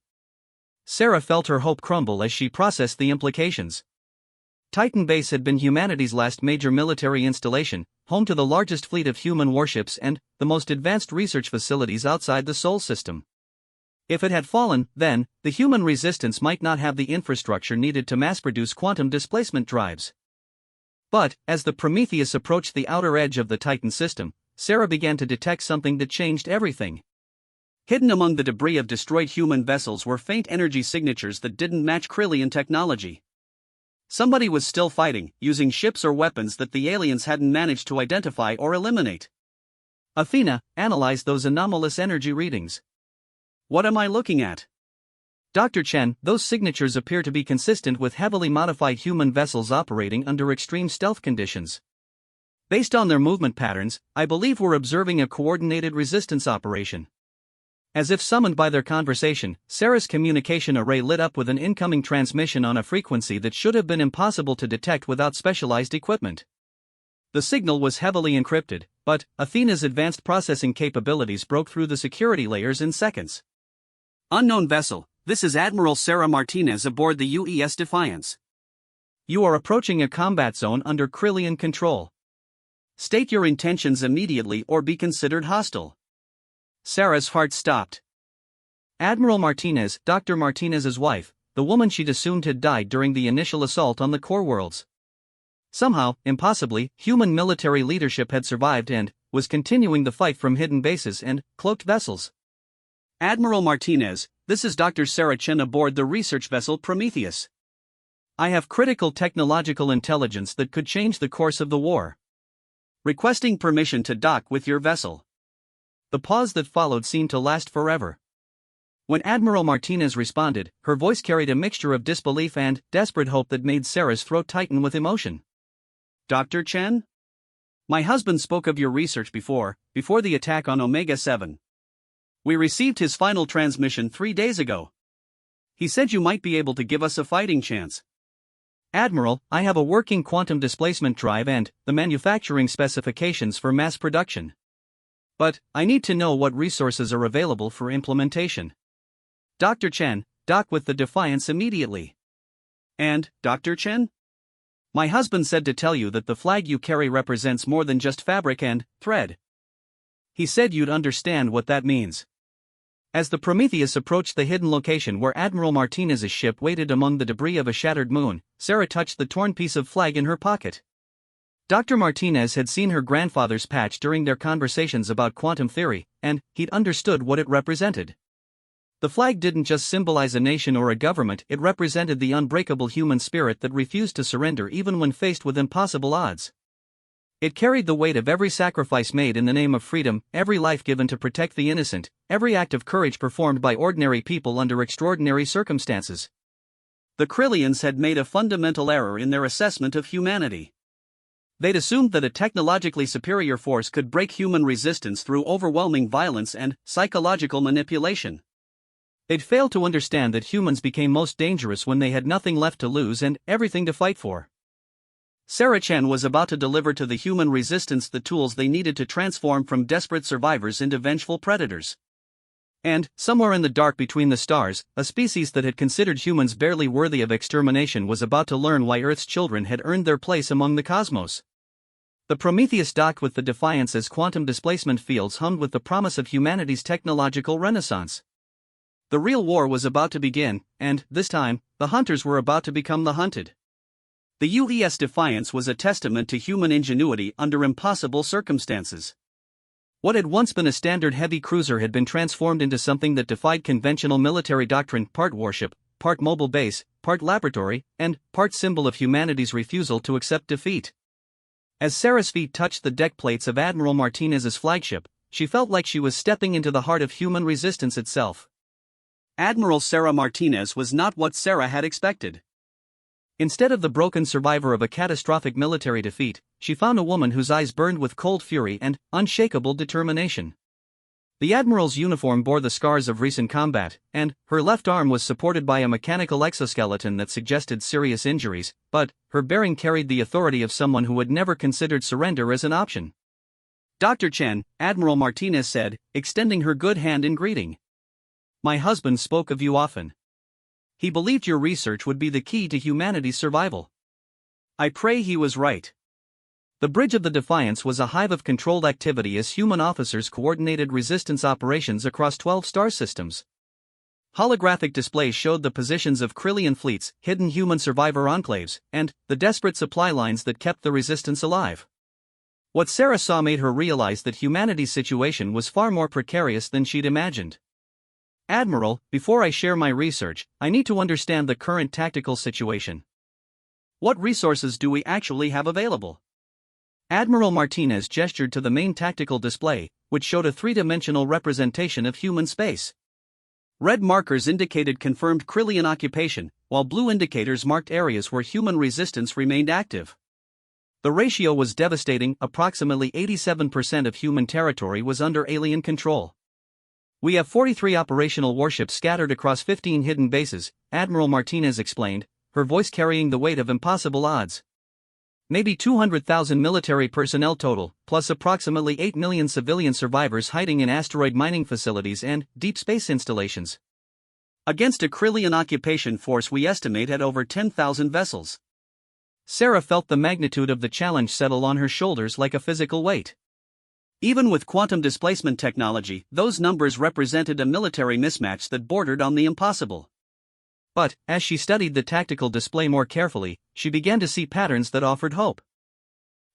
Sarah felt her hope crumble as she processed the implications. Titan Base had been humanity's last major military installation, home to the largest fleet of human warships and the most advanced research facilities outside the Sol system. If it had fallen, then, the human resistance might not have the infrastructure needed to mass-produce quantum displacement drives. But, as the Prometheus approached the outer edge of the Titan system, Sarah began to detect something that changed everything. Hidden among the debris of destroyed human vessels were faint energy signatures that didn't match Krillian technology. Somebody was still fighting, using ships or weapons that the aliens hadn't managed to identify or eliminate. Athena analyzed those anomalous energy readings. What am I looking at? Dr. Chen, those signatures appear to be consistent with heavily modified human vessels operating under extreme stealth conditions. Based on their movement patterns, I believe we're observing a coordinated resistance operation. As if summoned by their conversation, Sarah's communication array lit up with an incoming transmission on a frequency that should have been impossible to detect without specialized equipment. The signal was heavily encrypted, but Athena's advanced processing capabilities broke through the security layers in seconds. Unknown vessel, this is Admiral Sarah Martinez aboard the UES Defiance. You are approaching a combat zone under Krillian control. State your intentions immediately or be considered hostile. Sarah's heart stopped. Admiral Martinez, Dr. Martinez's wife, the woman she'd assumed had died during the initial assault on the core worlds. Somehow, impossibly, human military leadership had survived and was continuing the fight from hidden bases and cloaked vessels. Admiral Martinez, this is Dr. Sarah Chen aboard the research vessel Prometheus. I have critical technological intelligence that could change the course of the war. Requesting permission to dock with your vessel. The pause that followed seemed to last forever. When Admiral Martinez responded, her voice carried a mixture of disbelief and desperate hope that made Sarah's throat tighten with emotion. Dr. Chen? My husband spoke of your research before the attack on Omega 7. We received his final transmission 3 days ago. He said you might be able to give us a fighting chance. Admiral, I have a working quantum displacement drive and the manufacturing specifications for mass production. But I need to know what resources are available for implementation. Dr. Chen, dock with the Defiance immediately. And, Dr. Chen? My husband said to tell you that the flag you carry represents more than just fabric and thread. He said you'd understand what that means. As the Prometheus approached the hidden location where Admiral Martinez's ship waited among the debris of a shattered moon, Sarah touched the torn piece of flag in her pocket. Dr. Martinez had seen her grandfather's patch during their conversations about quantum theory, and he'd understood what it represented. The flag didn't just symbolize a nation or a government, it represented the unbreakable human spirit that refused to surrender even when faced with impossible odds. It carried the weight of every sacrifice made in the name of freedom, every life given to protect the innocent, every act of courage performed by ordinary people under extraordinary circumstances. The Krillians had made a fundamental error in their assessment of humanity. They'd assumed that a technologically superior force could break human resistance through overwhelming violence and psychological manipulation. They'd failed to understand that humans became most dangerous when they had nothing left to lose and everything to fight for. Sarah Chen was about to deliver to the human resistance the tools they needed to transform from desperate survivors into vengeful predators. And, somewhere in the dark between the stars, a species that had considered humans barely worthy of extermination was about to learn why Earth's children had earned their place among the cosmos. The Prometheus docked with the Defiance as quantum displacement fields hummed with the promise of humanity's technological renaissance. The real war was about to begin, and, this time, the hunters were about to become the hunted. The UES Defiance was a testament to human ingenuity under impossible circumstances. What had once been a standard heavy cruiser had been transformed into something that defied conventional military doctrine, part warship, part mobile base, part laboratory, and part symbol of humanity's refusal to accept defeat. As Sarah's feet touched the deck plates of Admiral Martinez's flagship, she felt like she was stepping into the heart of human resistance itself. Admiral Sarah Martinez was not what Sarah had expected. Instead of the broken survivor of a catastrophic military defeat, she found a woman whose eyes burned with cold fury and unshakable determination. The Admiral's uniform bore the scars of recent combat, and her left arm was supported by a mechanical exoskeleton that suggested serious injuries, but her bearing carried the authority of someone who had never considered surrender as an option. "Dr. Chen," Admiral Martinez said, extending her good hand in greeting. "My husband spoke of you often. He believed your research would be the key to humanity's survival. I pray he was right." The bridge of the Defiance was a hive of controlled activity as human officers coordinated resistance operations across 12 star systems. Holographic displays showed the positions of Krillian fleets, hidden human survivor enclaves, and the desperate supply lines that kept the resistance alive. What Sarah saw made her realize that humanity's situation was far more precarious than she'd imagined. "Admiral, before I share my research, I need to understand the current tactical situation. What resources do we actually have available?" Admiral Martinez gestured to the main tactical display, which showed a three-dimensional representation of human space. Red markers indicated confirmed Krillian occupation, while blue indicators marked areas where human resistance remained active. The ratio was devastating. Approximately 87% of human territory was under alien control. "We have 43 operational warships scattered across 15 hidden bases," Admiral Martinez explained, her voice carrying the weight of impossible odds. "Maybe 200,000 military personnel total, plus approximately 8 million civilian survivors hiding in asteroid mining facilities and deep space installations. Against a Krillian occupation force we estimate at over 10,000 vessels." Sarah felt the magnitude of the challenge settle on her shoulders like a physical weight. Even with quantum displacement technology, those numbers represented a military mismatch that bordered on the impossible. But, as she studied the tactical display more carefully, she began to see patterns that offered hope.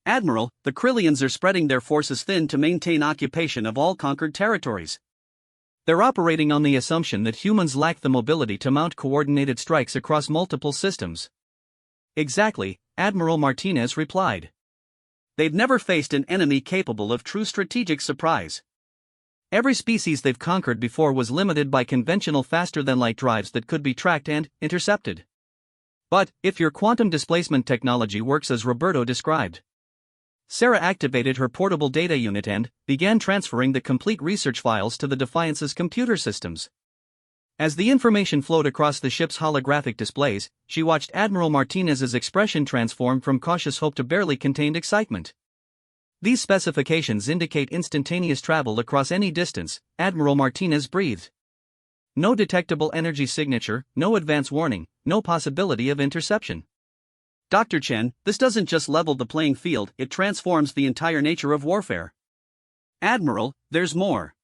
"Admiral, the Krillians are spreading their forces thin to maintain occupation of all conquered territories. They're operating on the assumption that humans lack the mobility to mount coordinated strikes across multiple systems." "Exactly," Admiral Martinez replied. "They've never faced an enemy capable of true strategic surprise. Every species they've conquered before was limited by conventional faster-than-light drives that could be tracked and intercepted. But, if your quantum displacement technology works as Roberto described..." Sarah activated her portable data unit and began transferring the complete research files to the Defiance's computer systems. As the information flowed across the ship's holographic displays, she watched Admiral Martinez's expression transform from cautious hope to barely contained excitement. "These specifications indicate instantaneous travel across any distance," Admiral Martinez breathed. "No detectable energy signature, no advance warning, no possibility of interception. Dr. Chen, this doesn't just level the playing field, it transforms the entire nature of warfare." "Admiral, there's more.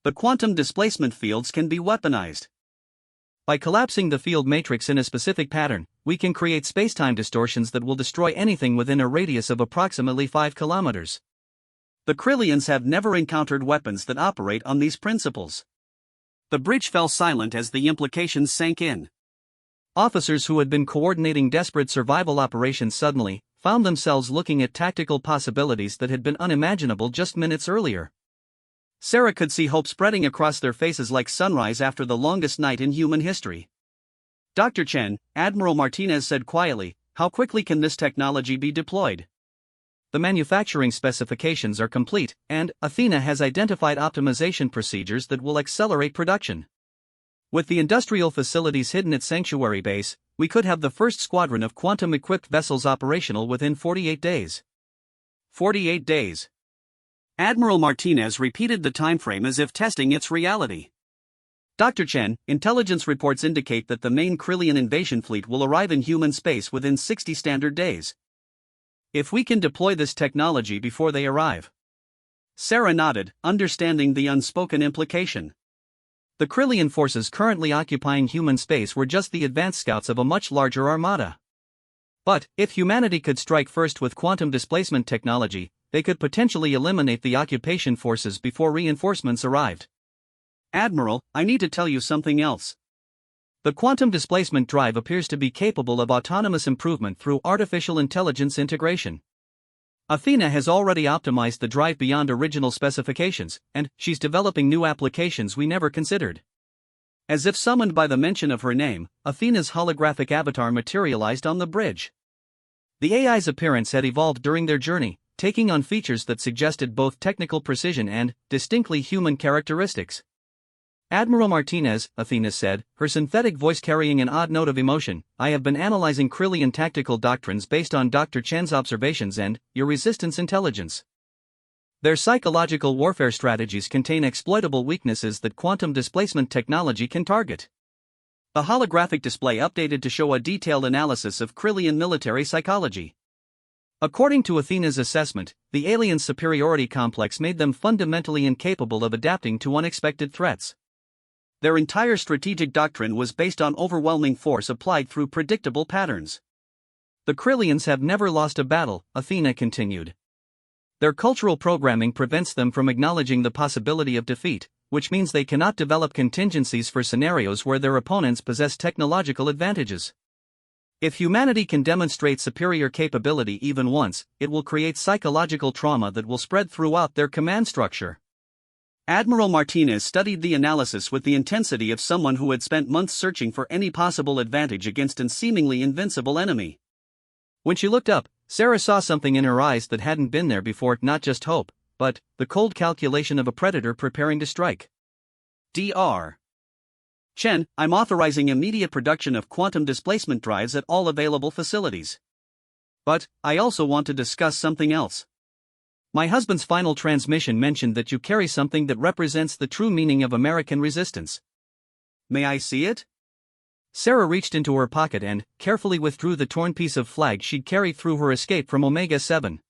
The quantum displacement fields can be weaponized. By collapsing the field matrix in a specific pattern, we can create spacetime distortions that will destroy anything within a radius of approximately 5 kilometers. The Krillians have never encountered weapons that operate on these principles." The bridge fell silent as the implications sank in. Officers who had been coordinating desperate survival operations suddenly found themselves looking at tactical possibilities that had been unimaginable just minutes earlier. Sarah could see hope spreading across their faces like sunrise after the longest night in human history. "Dr. Chen," Admiral Martinez said quietly, "how quickly can this technology be deployed?" "The manufacturing specifications are complete, and Athena has identified optimization procedures that will accelerate production. With the industrial facilities hidden at Sanctuary Base, we could have the first squadron of quantum-equipped vessels operational within 48 days. 48 days. Admiral Martinez repeated the timeframe as if testing its reality. "Dr. Chen, intelligence reports indicate that the main Krillian invasion fleet will arrive in human space within 60 standard days. If we can deploy this technology before they arrive." Sarah nodded, understanding the unspoken implication. The Krillian forces currently occupying human space were just the advanced scouts of a much larger armada. But, if humanity could strike first with quantum displacement technology, they could potentially eliminate the occupation forces before reinforcements arrived. "Admiral, I need to tell you something else. The quantum displacement drive appears to be capable of autonomous improvement through artificial intelligence integration. Athena has already optimized the drive beyond original specifications, and she's developing new applications we never considered." As if summoned by the mention of her name, Athena's holographic avatar materialized on the bridge. The AI's appearance had evolved during their journey, taking on features that suggested both technical precision and distinctly human characteristics. Admiral Martinez, Athena said, her synthetic voice carrying an odd note of emotion, I have been analyzing Krillian tactical doctrines based on Dr. Chen's observations and your resistance intelligence. Their psychological warfare strategies contain exploitable weaknesses that quantum displacement technology can target. A holographic display updated to show a detailed analysis of Krillian military psychology. According to Athena's assessment, the aliens' superiority complex made them fundamentally incapable of adapting to unexpected threats. Their entire strategic doctrine was based on overwhelming force applied through predictable patterns. The Krillians have never lost a battle, Athena continued. Their cultural programming prevents them from acknowledging the possibility of defeat, which means they cannot develop contingencies for scenarios where their opponents possess technological advantages. If humanity can demonstrate superior capability even once, it will create psychological trauma that will spread throughout their command structure. Admiral Martinez studied the analysis with the intensity of someone who had spent months searching for any possible advantage against a seemingly invincible enemy. When she looked up, Sarah saw something in her eyes that hadn't been there before, not just hope, but the cold calculation of a predator preparing to strike. Dr. Chen, I'm authorizing immediate production of quantum displacement drives at all available facilities. But I also want to discuss something else. My husband's final transmission mentioned that you carry something that represents the true meaning of American resistance. May I see it? Sarah reached into her pocket and carefully withdrew the torn piece of flag she'd carried through her escape from Omega 7.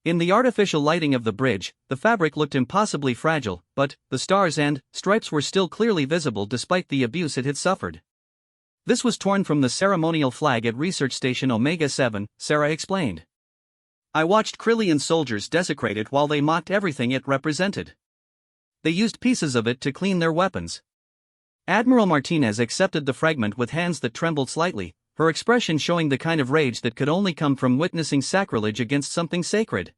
In the artificial lighting of the bridge, the fabric looked impossibly fragile, but the stars and stripes were still clearly visible despite the abuse it had suffered. This was torn from the ceremonial flag at Research Station Omega 7, Sarah explained. I watched Krillian soldiers desecrate it while they mocked everything it represented. They used pieces of it to clean their weapons. Admiral Martinez accepted the fragment with hands that trembled slightly, her expression showing the kind of rage that could only come from witnessing sacrilege against something sacred.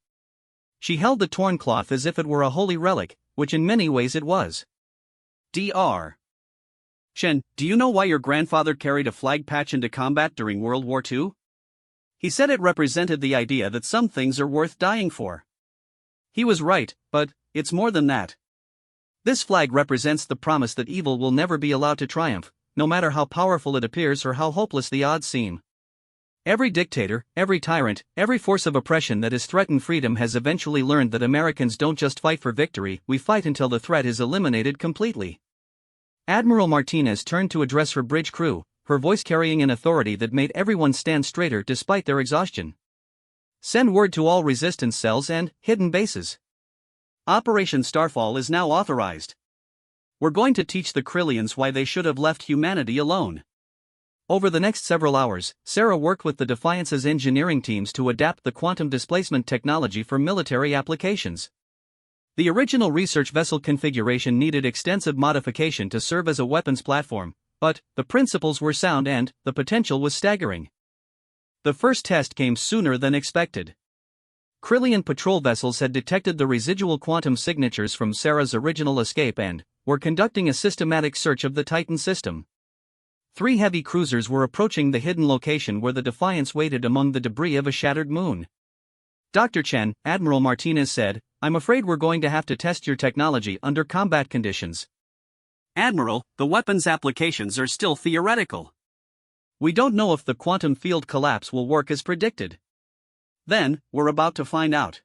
She held the torn cloth as if it were a holy relic, which in many ways it was. Dr. Chen, do you know why your grandfather carried a flag patch into combat during World War II? He said it represented the idea that some things are worth dying for. He was right, but it's more than that. This flag represents the promise that evil will never be allowed to triumph, no matter how powerful it appears or how hopeless the odds seem. Every dictator, every tyrant, every force of oppression that has threatened freedom has eventually learned that Americans don't just fight for victory, we fight until the threat is eliminated completely. Admiral Martinez turned to address her bridge crew, her voice carrying an authority that made everyone stand straighter despite their exhaustion. Send word to all resistance cells and hidden bases. Operation Starfall is now authorized. We're going to teach the Krillians why they should have left humanity alone. Over the next several hours, Sarah worked with the Defiance's engineering teams to adapt the quantum displacement technology for military applications. The original research vessel configuration needed extensive modification to serve as a weapons platform, but the principles were sound and the potential was staggering. The first test came sooner than expected. Krillian patrol vessels had detected the residual quantum signatures from Sarah's original escape and were conducting a systematic search of the Titan system. 3 heavy cruisers were approaching the hidden location where the Defiance waited among the debris of a shattered moon. Dr. Chen, Admiral Martinez said, I'm afraid we're going to have to test your technology under combat conditions. Admiral, the weapons applications are still theoretical. We don't know if the quantum field collapse will work as predicted. Then, we're about to find out.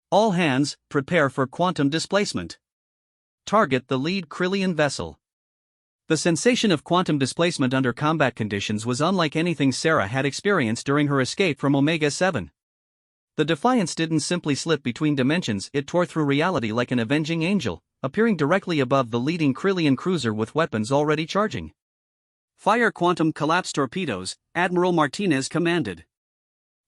All hands, prepare for quantum displacement. Target the lead Krillian vessel. The sensation of quantum displacement under combat conditions was unlike anything Sarah had experienced during her escape from Omega 7. The Defiance didn't simply slip between dimensions, it tore through reality like an avenging angel, appearing directly above the leading Krillian cruiser with weapons already charging. Fire quantum collapse torpedoes, Admiral Martinez commanded.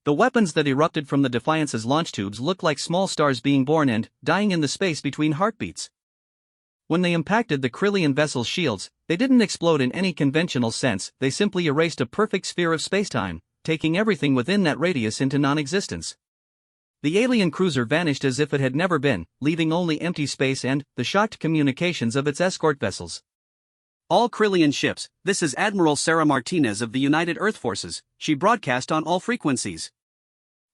The weapons that erupted from the Defiance's launch tubes looked like small stars being born and dying in the space between heartbeats. When they impacted the Krillian vessel's shields, they didn't explode in any conventional sense, they simply erased a perfect sphere of spacetime, taking everything within that radius into non-existence. The alien cruiser vanished as if it had never been, leaving only empty space and the shocked communications of its escort vessels. All Krillian ships, this is Admiral Sarah Martinez of the United Earth Forces, she broadcast on all frequencies.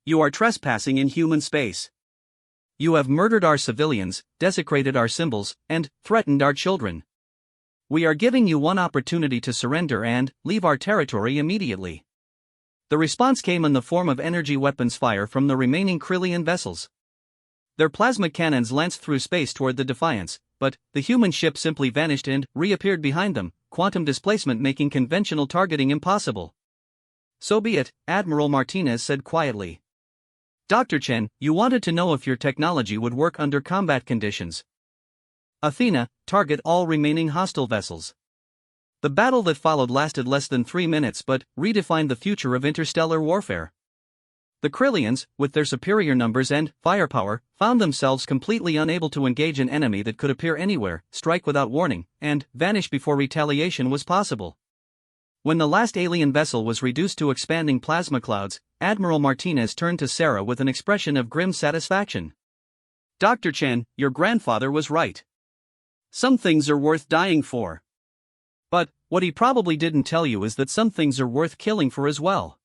You are trespassing in human space. You have murdered our civilians, desecrated our symbols, and threatened our children. We are giving you one opportunity to surrender and leave our territory immediately. The response came in the form of energy weapons fire from the remaining Krillian vessels. Their plasma cannons lanced through space toward the Defiance, but the human ship simply vanished and reappeared behind them, quantum displacement making conventional targeting impossible. So be it, Admiral Martinez said quietly. Dr. Chen, you wanted to know if your technology would work under combat conditions. Athena, target all remaining hostile vessels. The battle that followed lasted less than 3 minutes but redefined the future of interstellar warfare. The Krillians, with their superior numbers and firepower, found themselves completely unable to engage an enemy that could appear anywhere, strike without warning, and vanish before retaliation was possible. When the last alien vessel was reduced to expanding plasma clouds, Admiral Martinez turned to Sarah with an expression of grim satisfaction. Dr. Chen, your grandfather was right. Some things are worth dying for. But what he probably didn't tell you is that some things are worth killing for as well.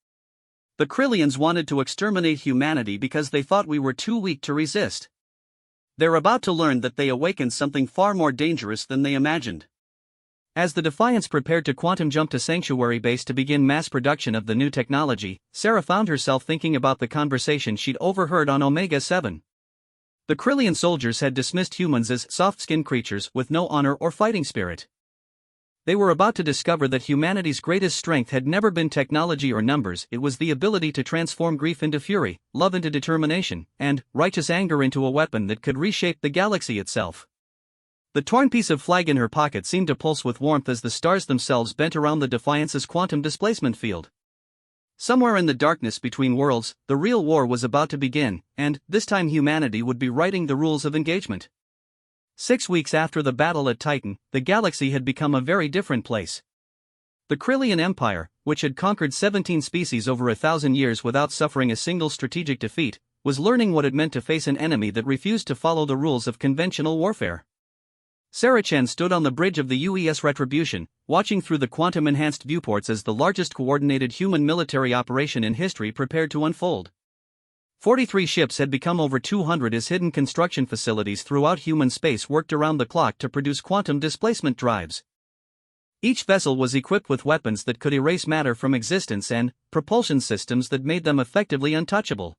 The Krillians wanted to exterminate humanity because they thought we were too weak to resist. They're about to learn that they awakened something far more dangerous than they imagined. As the Defiance prepared to quantum jump to Sanctuary Base to begin mass production of the new technology, Sarah found herself thinking about the conversation she'd overheard on Omega 7. The Krillian soldiers had dismissed humans as soft-skinned creatures with no honor or fighting spirit. They were about to discover that humanity's greatest strength had never been technology or numbers, it was the ability to transform grief into fury, love into determination, and righteous anger into a weapon that could reshape the galaxy itself. The torn piece of flag in her pocket seemed to pulse with warmth as the stars themselves bent around the Defiance's quantum displacement field. Somewhere in the darkness between worlds, the real war was about to begin, and this time humanity would be writing the rules of engagement. 6 weeks after the battle at Titan, the galaxy had become a very different place. The Krillian Empire, which had conquered 17 species over 1,000 years without suffering a single strategic defeat, was learning what it meant to face an enemy that refused to follow the rules of conventional warfare. Sarah Chen stood on the bridge of the UES Retribution, watching through the quantum-enhanced viewports as the largest coordinated human military operation in history prepared to unfold. 43 ships had become over 200 as hidden construction facilities throughout human space worked around the clock to produce quantum displacement drives. Each vessel was equipped with weapons that could erase matter from existence and propulsion systems that made them effectively untouchable.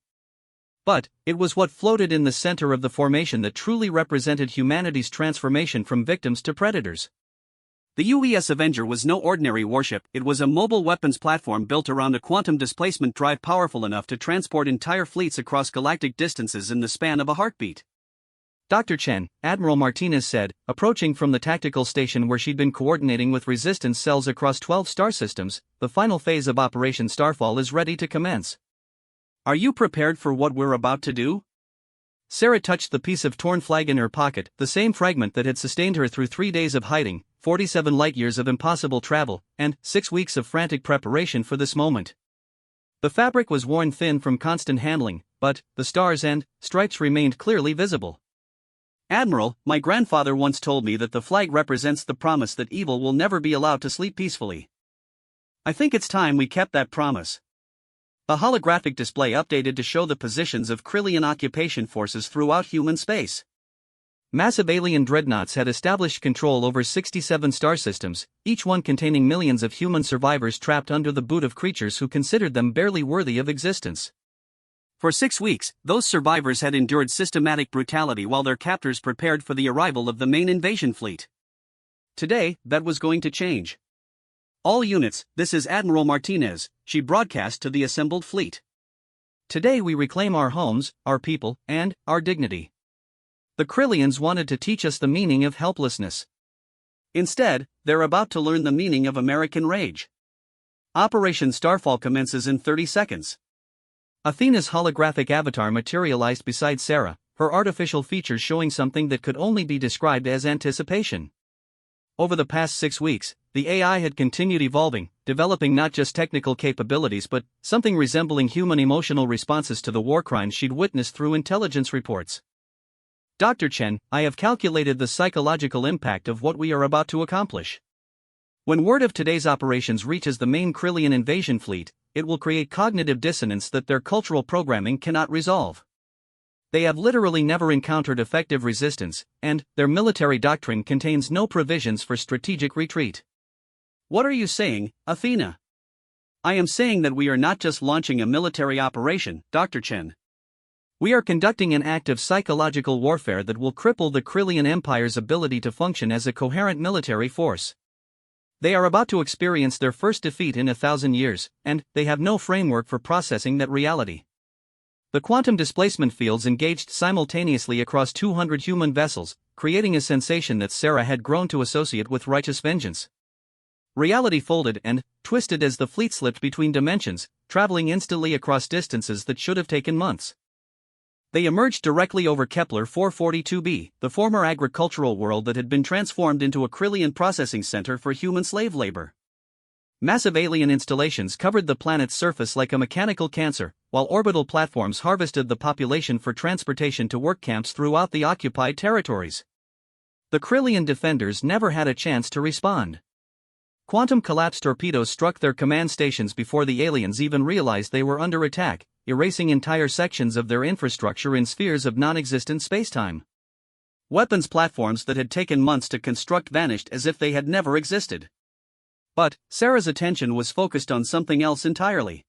But it was what floated in the center of the formation that truly represented humanity's transformation from victims to predators. The UES Avenger was no ordinary warship, it was a mobile weapons platform built around a quantum displacement drive powerful enough to transport entire fleets across galactic distances in the span of a heartbeat. Dr. Chen, Admiral Martinez said, approaching from the tactical station where she'd been coordinating with resistance cells across 12 star systems, the final phase of Operation Starfall is ready to commence. Are you prepared for what we're about to do? Sarah touched the piece of torn flag in her pocket, the same fragment that had sustained her through 3 days of hiding, 47 light-years of impossible travel, and 6 weeks of frantic preparation for this moment. The fabric was worn thin from constant handling, but the stars and stripes remained clearly visible. Admiral, my grandfather once told me that the flag represents the promise that evil will never be allowed to sleep peacefully. I think it's time we kept that promise. A holographic display updated to show the positions of Krillian occupation forces throughout human space. Massive alien dreadnoughts had established control over 67 star systems, each one containing millions of human survivors trapped under the boot of creatures who considered them barely worthy of existence. For 6 weeks, those survivors had endured systematic brutality while their captors prepared for the arrival of the main invasion fleet. Today, that was going to change. All units, this is Admiral Martinez, she broadcast to the assembled fleet. Today we reclaim our homes, our people, and our dignity. The Krillians wanted to teach us the meaning of helplessness. Instead, they're about to learn the meaning of American rage. Operation Starfall commences in 30 seconds. Athena's holographic avatar materialized beside Sarah, her artificial features showing something that could only be described as anticipation. Over the past 6 weeks, the AI had continued evolving, developing not just technical capabilities but something resembling human emotional responses to the war crimes she'd witnessed through intelligence reports. Dr. Chen, I have calculated the psychological impact of what we are about to accomplish. When word of today's operations reaches the main Krillian invasion fleet, it will create cognitive dissonance that their cultural programming cannot resolve. They have literally never encountered effective resistance, and their military doctrine contains no provisions for strategic retreat. What are you saying, Athena? I am saying that we are not just launching a military operation, Dr. Chen. We are conducting an act of psychological warfare that will cripple the Krillian Empire's ability to function as a coherent military force. They are about to experience their first defeat in 1,000 years, and they have no framework for processing that reality. The quantum displacement fields engaged simultaneously across 200 human vessels, creating a sensation that Sarah had grown to associate with righteous vengeance. Reality folded and twisted as the fleet slipped between dimensions, traveling instantly across distances that should have taken months. They emerged directly over Kepler 442b, the former agricultural world that had been transformed into a Krillian processing center for human slave labor. Massive alien installations covered the planet's surface like a mechanical cancer, while orbital platforms harvested the population for transportation to work camps throughout the occupied territories. The Krillian defenders never had a chance to respond. Quantum collapse torpedoes struck their command stations before the aliens even realized they were under attack, erasing entire sections of their infrastructure in spheres of non-existent spacetime. Weapons platforms that had taken months to construct vanished as if they had never existed. But Sarah's attention was focused on something else entirely.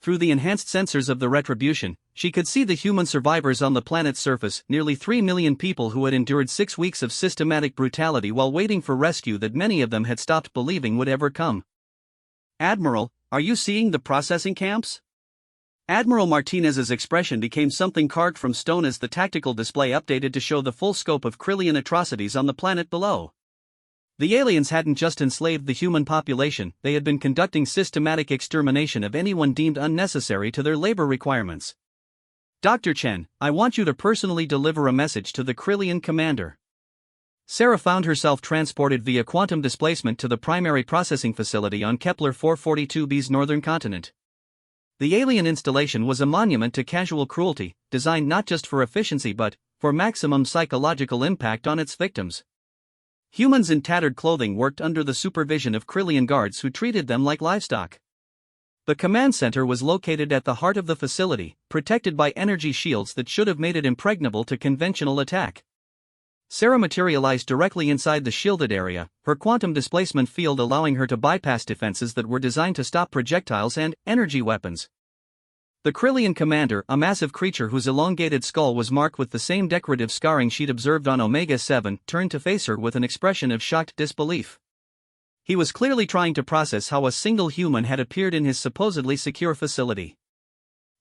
Through the enhanced sensors of the Retribution, she could see the human survivors on the planet's surface, nearly 3 million people who had endured 6 weeks of systematic brutality while waiting for rescue that many of them had stopped believing would ever come. Admiral, are you seeing the processing camps? Admiral Martinez's expression became something carved from stone as the tactical display updated to show the full scope of Krillian atrocities on the planet below. The aliens hadn't just enslaved the human population, they had been conducting systematic extermination of anyone deemed unnecessary to their labor requirements. Dr. Chen, I want you to personally deliver a message to the Krillian commander. Sarah found herself transported via quantum displacement to the primary processing facility on Kepler 442b's northern continent. The alien installation was a monument to casual cruelty, designed not just for efficiency but for maximum psychological impact on its victims. Humans in tattered clothing worked under the supervision of Krillian guards who treated them like livestock. The command center was located at the heart of the facility, protected by energy shields that should have made it impregnable to conventional attack. Sarah materialized directly inside the shielded area, her quantum displacement field allowing her to bypass defenses that were designed to stop projectiles and energy weapons. The Krillian commander, a massive creature whose elongated skull was marked with the same decorative scarring she'd observed on Omega-7, turned to face her with an expression of shocked disbelief. He was clearly trying to process how a single human had appeared in his supposedly secure facility.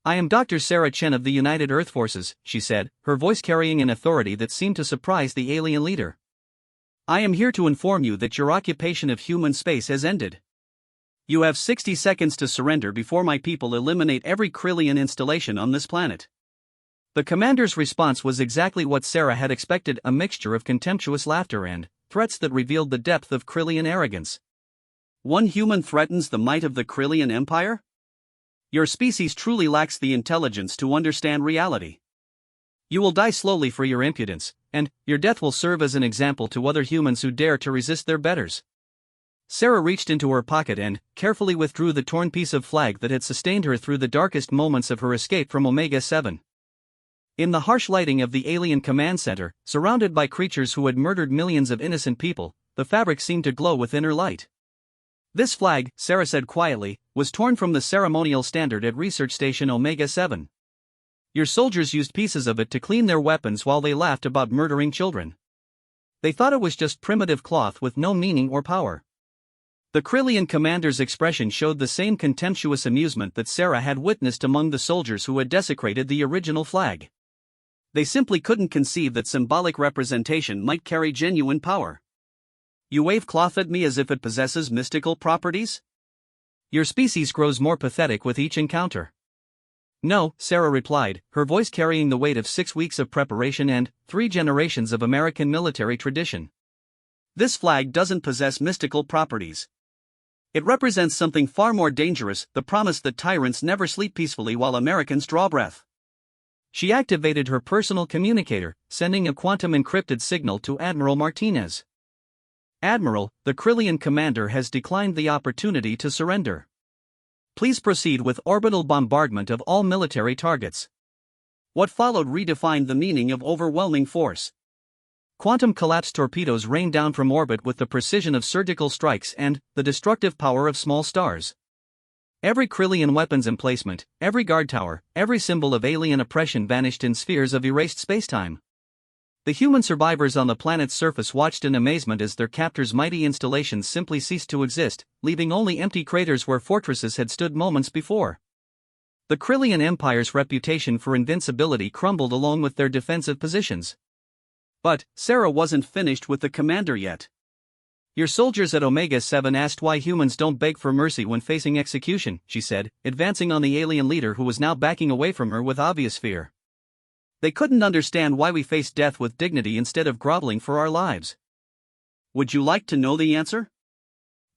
I am Dr. Sarah Chen of the United Earth Forces, she said, her voice carrying an authority that seemed to surprise the alien leader. I am here to inform you that your occupation of human space has ended. You have 60 seconds to surrender before my people eliminate every Krillian installation on this planet. The commander's response was exactly what Sarah had expected, a mixture of contemptuous laughter and threats that revealed the depth of Krillian arrogance. One human threatens the might of the Krillian Empire? Your species truly lacks the intelligence to understand reality. You will die slowly for your impudence, and your death will serve as an example to other humans who dare to resist their betters. Sarah reached into her pocket and carefully withdrew the torn piece of flag that had sustained her through the darkest moments of her escape from Omega-7. In the harsh lighting of the alien command center, surrounded by creatures who had murdered millions of innocent people, the fabric seemed to glow with inner light. This flag, Sarah said quietly, was torn from the ceremonial standard at Research Station Omega-7. Your soldiers used pieces of it to clean their weapons while they laughed about murdering children. They thought it was just primitive cloth with no meaning or power. The Krillian commander's expression showed the same contemptuous amusement that Sarah had witnessed among the soldiers who had desecrated the original flag. They simply couldn't conceive that symbolic representation might carry genuine power. You wave cloth at me as if it possesses mystical properties? Your species grows more pathetic with each encounter. No, Sarah replied, her voice carrying the weight of 6 weeks of preparation and 3 generations of American military tradition. This flag doesn't possess mystical properties. It represents something far more dangerous, the promise that tyrants never sleep peacefully while Americans draw breath. She activated her personal communicator, sending a quantum encrypted signal to Admiral Martinez. Admiral, the Krillian commander has declined the opportunity to surrender. Please proceed with orbital bombardment of all military targets. What followed redefined the meaning of overwhelming force. Quantum collapse torpedoes rained down from orbit with the precision of surgical strikes and the destructive power of small stars. Every Krillian weapons emplacement, every guard tower, every symbol of alien oppression vanished in spheres of erased spacetime. The human survivors on the planet's surface watched in amazement as their captors' mighty installations simply ceased to exist, leaving only empty craters where fortresses had stood moments before. The Krillian Empire's reputation for invincibility crumbled along with their defensive positions. But Sarah wasn't finished with the commander yet. Your soldiers at Omega-7 asked why humans don't beg for mercy when facing execution, she said, advancing on the alien leader who was now backing away from her with obvious fear. They couldn't understand why we faced death with dignity instead of groveling for our lives. Would you like to know the answer?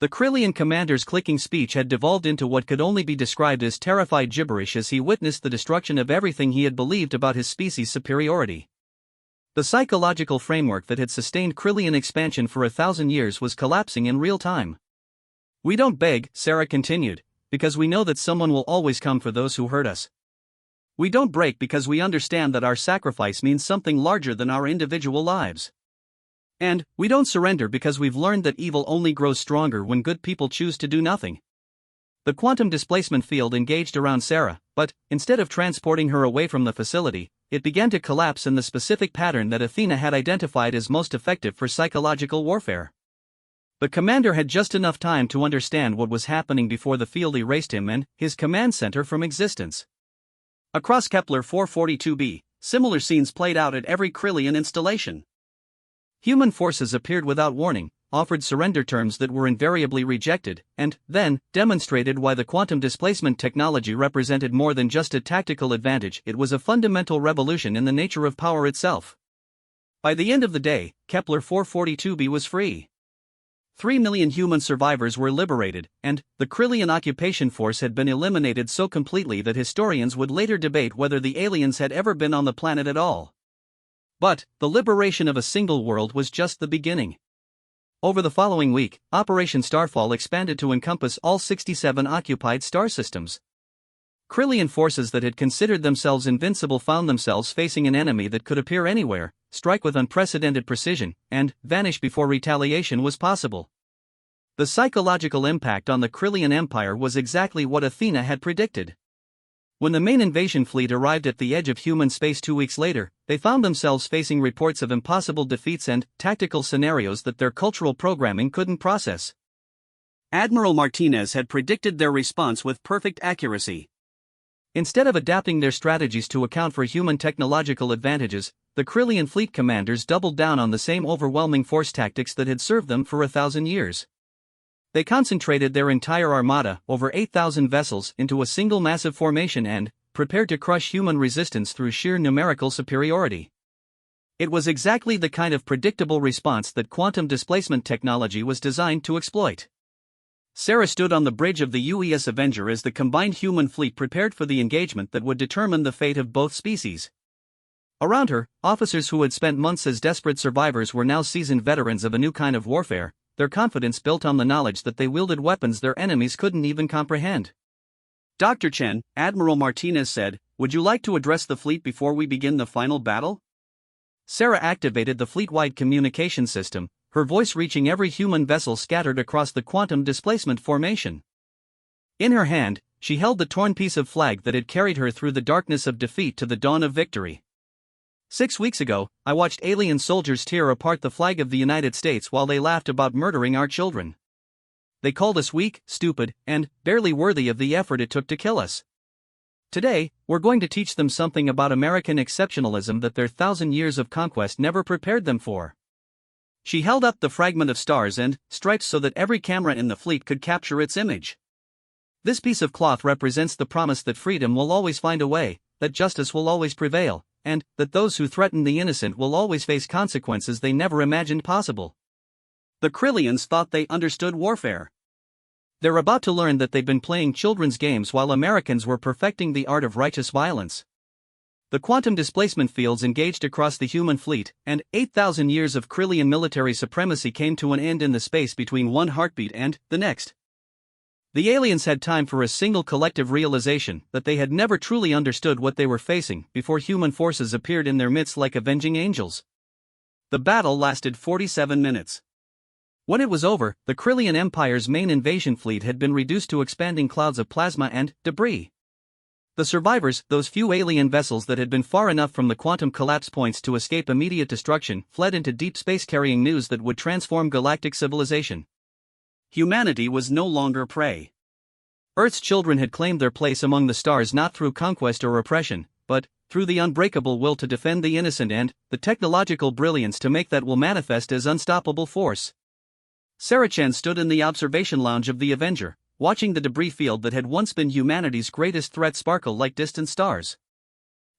The Krillian commander's clicking speech had devolved into what could only be described as terrified gibberish as he witnessed the destruction of everything he had believed about his species' superiority. The psychological framework that had sustained Krillian expansion for 1,000 years was collapsing in real time. We don't beg, Sarah continued, because we know that someone will always come for those who hurt us. We don't break because we understand that our sacrifice means something larger than our individual lives. And we don't surrender because we've learned that evil only grows stronger when good people choose to do nothing. The quantum displacement field engaged around Sarah, but instead of transporting her away from the facility, it began to collapse in the specific pattern that Athena had identified as most effective for psychological warfare. The commander had just enough time to understand what was happening before the field erased him and his command center from existence. Across Kepler 442b, similar scenes played out at every Krillian installation. Human forces appeared without warning, offered surrender terms that were invariably rejected, and then demonstrated why the quantum displacement technology represented more than just a tactical advantage. It was a fundamental revolution in the nature of power itself. By the end of the day, Kepler 442b was free. 3 million human survivors were liberated, and the Krillian occupation force had been eliminated so completely that historians would later debate whether the aliens had ever been on the planet at all. But the liberation of a single world was just the beginning. Over the following week, Operation Starfall expanded to encompass all 67 occupied star systems. Krillian forces that had considered themselves invincible found themselves facing an enemy that could appear anywhere, strike with unprecedented precision, and vanish before retaliation was possible. The psychological impact on the Krillian Empire was exactly what Athena had predicted. When the main invasion fleet arrived at the edge of human space 2 weeks later, they found themselves facing reports of impossible defeats and tactical scenarios that their cultural programming couldn't process. Admiral Martinez had predicted their response with perfect accuracy. Instead of adapting their strategies to account for human technological advantages, the Krillian fleet commanders doubled down on the same overwhelming force tactics that had served them for 1,000 years. They concentrated their entire armada, over 8,000 vessels, into a single massive formation and prepared to crush human resistance through sheer numerical superiority. It was exactly the kind of predictable response that quantum displacement technology was designed to exploit. Sarah stood on the bridge of the UES Avenger as the combined human fleet prepared for the engagement that would determine the fate of both species. Around her, officers who had spent months as desperate survivors were now seasoned veterans of a new kind of warfare, their confidence built on the knowledge that they wielded weapons their enemies couldn't even comprehend. Dr. Chen, Admiral Martinez said, "Would you like to address the fleet before we begin the final battle?" Sarah activated the fleet-wide communication system, her voice reaching every human vessel scattered across the quantum displacement formation. In her hand, she held the torn piece of flag that had carried her through the darkness of defeat to the dawn of victory. 6 weeks ago, I watched alien soldiers tear apart the flag of the United States while they laughed about murdering our children. They called us weak, stupid, and barely worthy of the effort it took to kill us. Today, we're going to teach them something about American exceptionalism that their 1,000 years of conquest never prepared them for. She held up the fragment of stars and stripes so that every camera in the fleet could capture its image. This piece of cloth represents the promise that freedom will always find a way, that justice will always prevail, and that those who threaten the innocent will always face consequences they never imagined possible. The Krillians thought they understood warfare. They're about to learn that they've been playing children's games while Americans were perfecting the art of righteous violence. The quantum displacement fields engaged across the human fleet, and 8,000 years of Krillian military supremacy came to an end in the space between one heartbeat and the next. The aliens had time for a single collective realization that they had never truly understood what they were facing before human forces appeared in their midst like avenging angels. The battle lasted 47 minutes. When it was over, the Krillian Empire's main invasion fleet had been reduced to expanding clouds of plasma and debris. The survivors, those few alien vessels that had been far enough from the quantum collapse points to escape immediate destruction, fled into deep space carrying news that would transform galactic civilization. Humanity was no longer prey. Earth's children had claimed their place among the stars not through conquest or oppression, but through the unbreakable will to defend the innocent and the technological brilliance to make that will manifest as unstoppable force. Sarah Chen stood in the observation lounge of the Avenger, watching the debris field that had once been humanity's greatest threat sparkle like distant stars.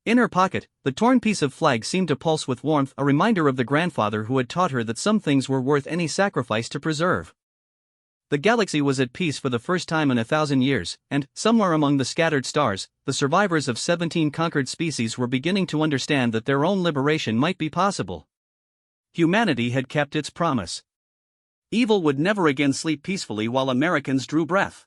In her pocket, the torn piece of flag seemed to pulse with warmth, a reminder of the grandfather who had taught her that some things were worth any sacrifice to preserve. The galaxy was at peace for the first time in 1,000 years, and, somewhere among the scattered stars, the survivors of 17 conquered species were beginning to understand that their own liberation might be possible. Humanity had kept its promise. Evil would never again sleep peacefully while Americans drew breath.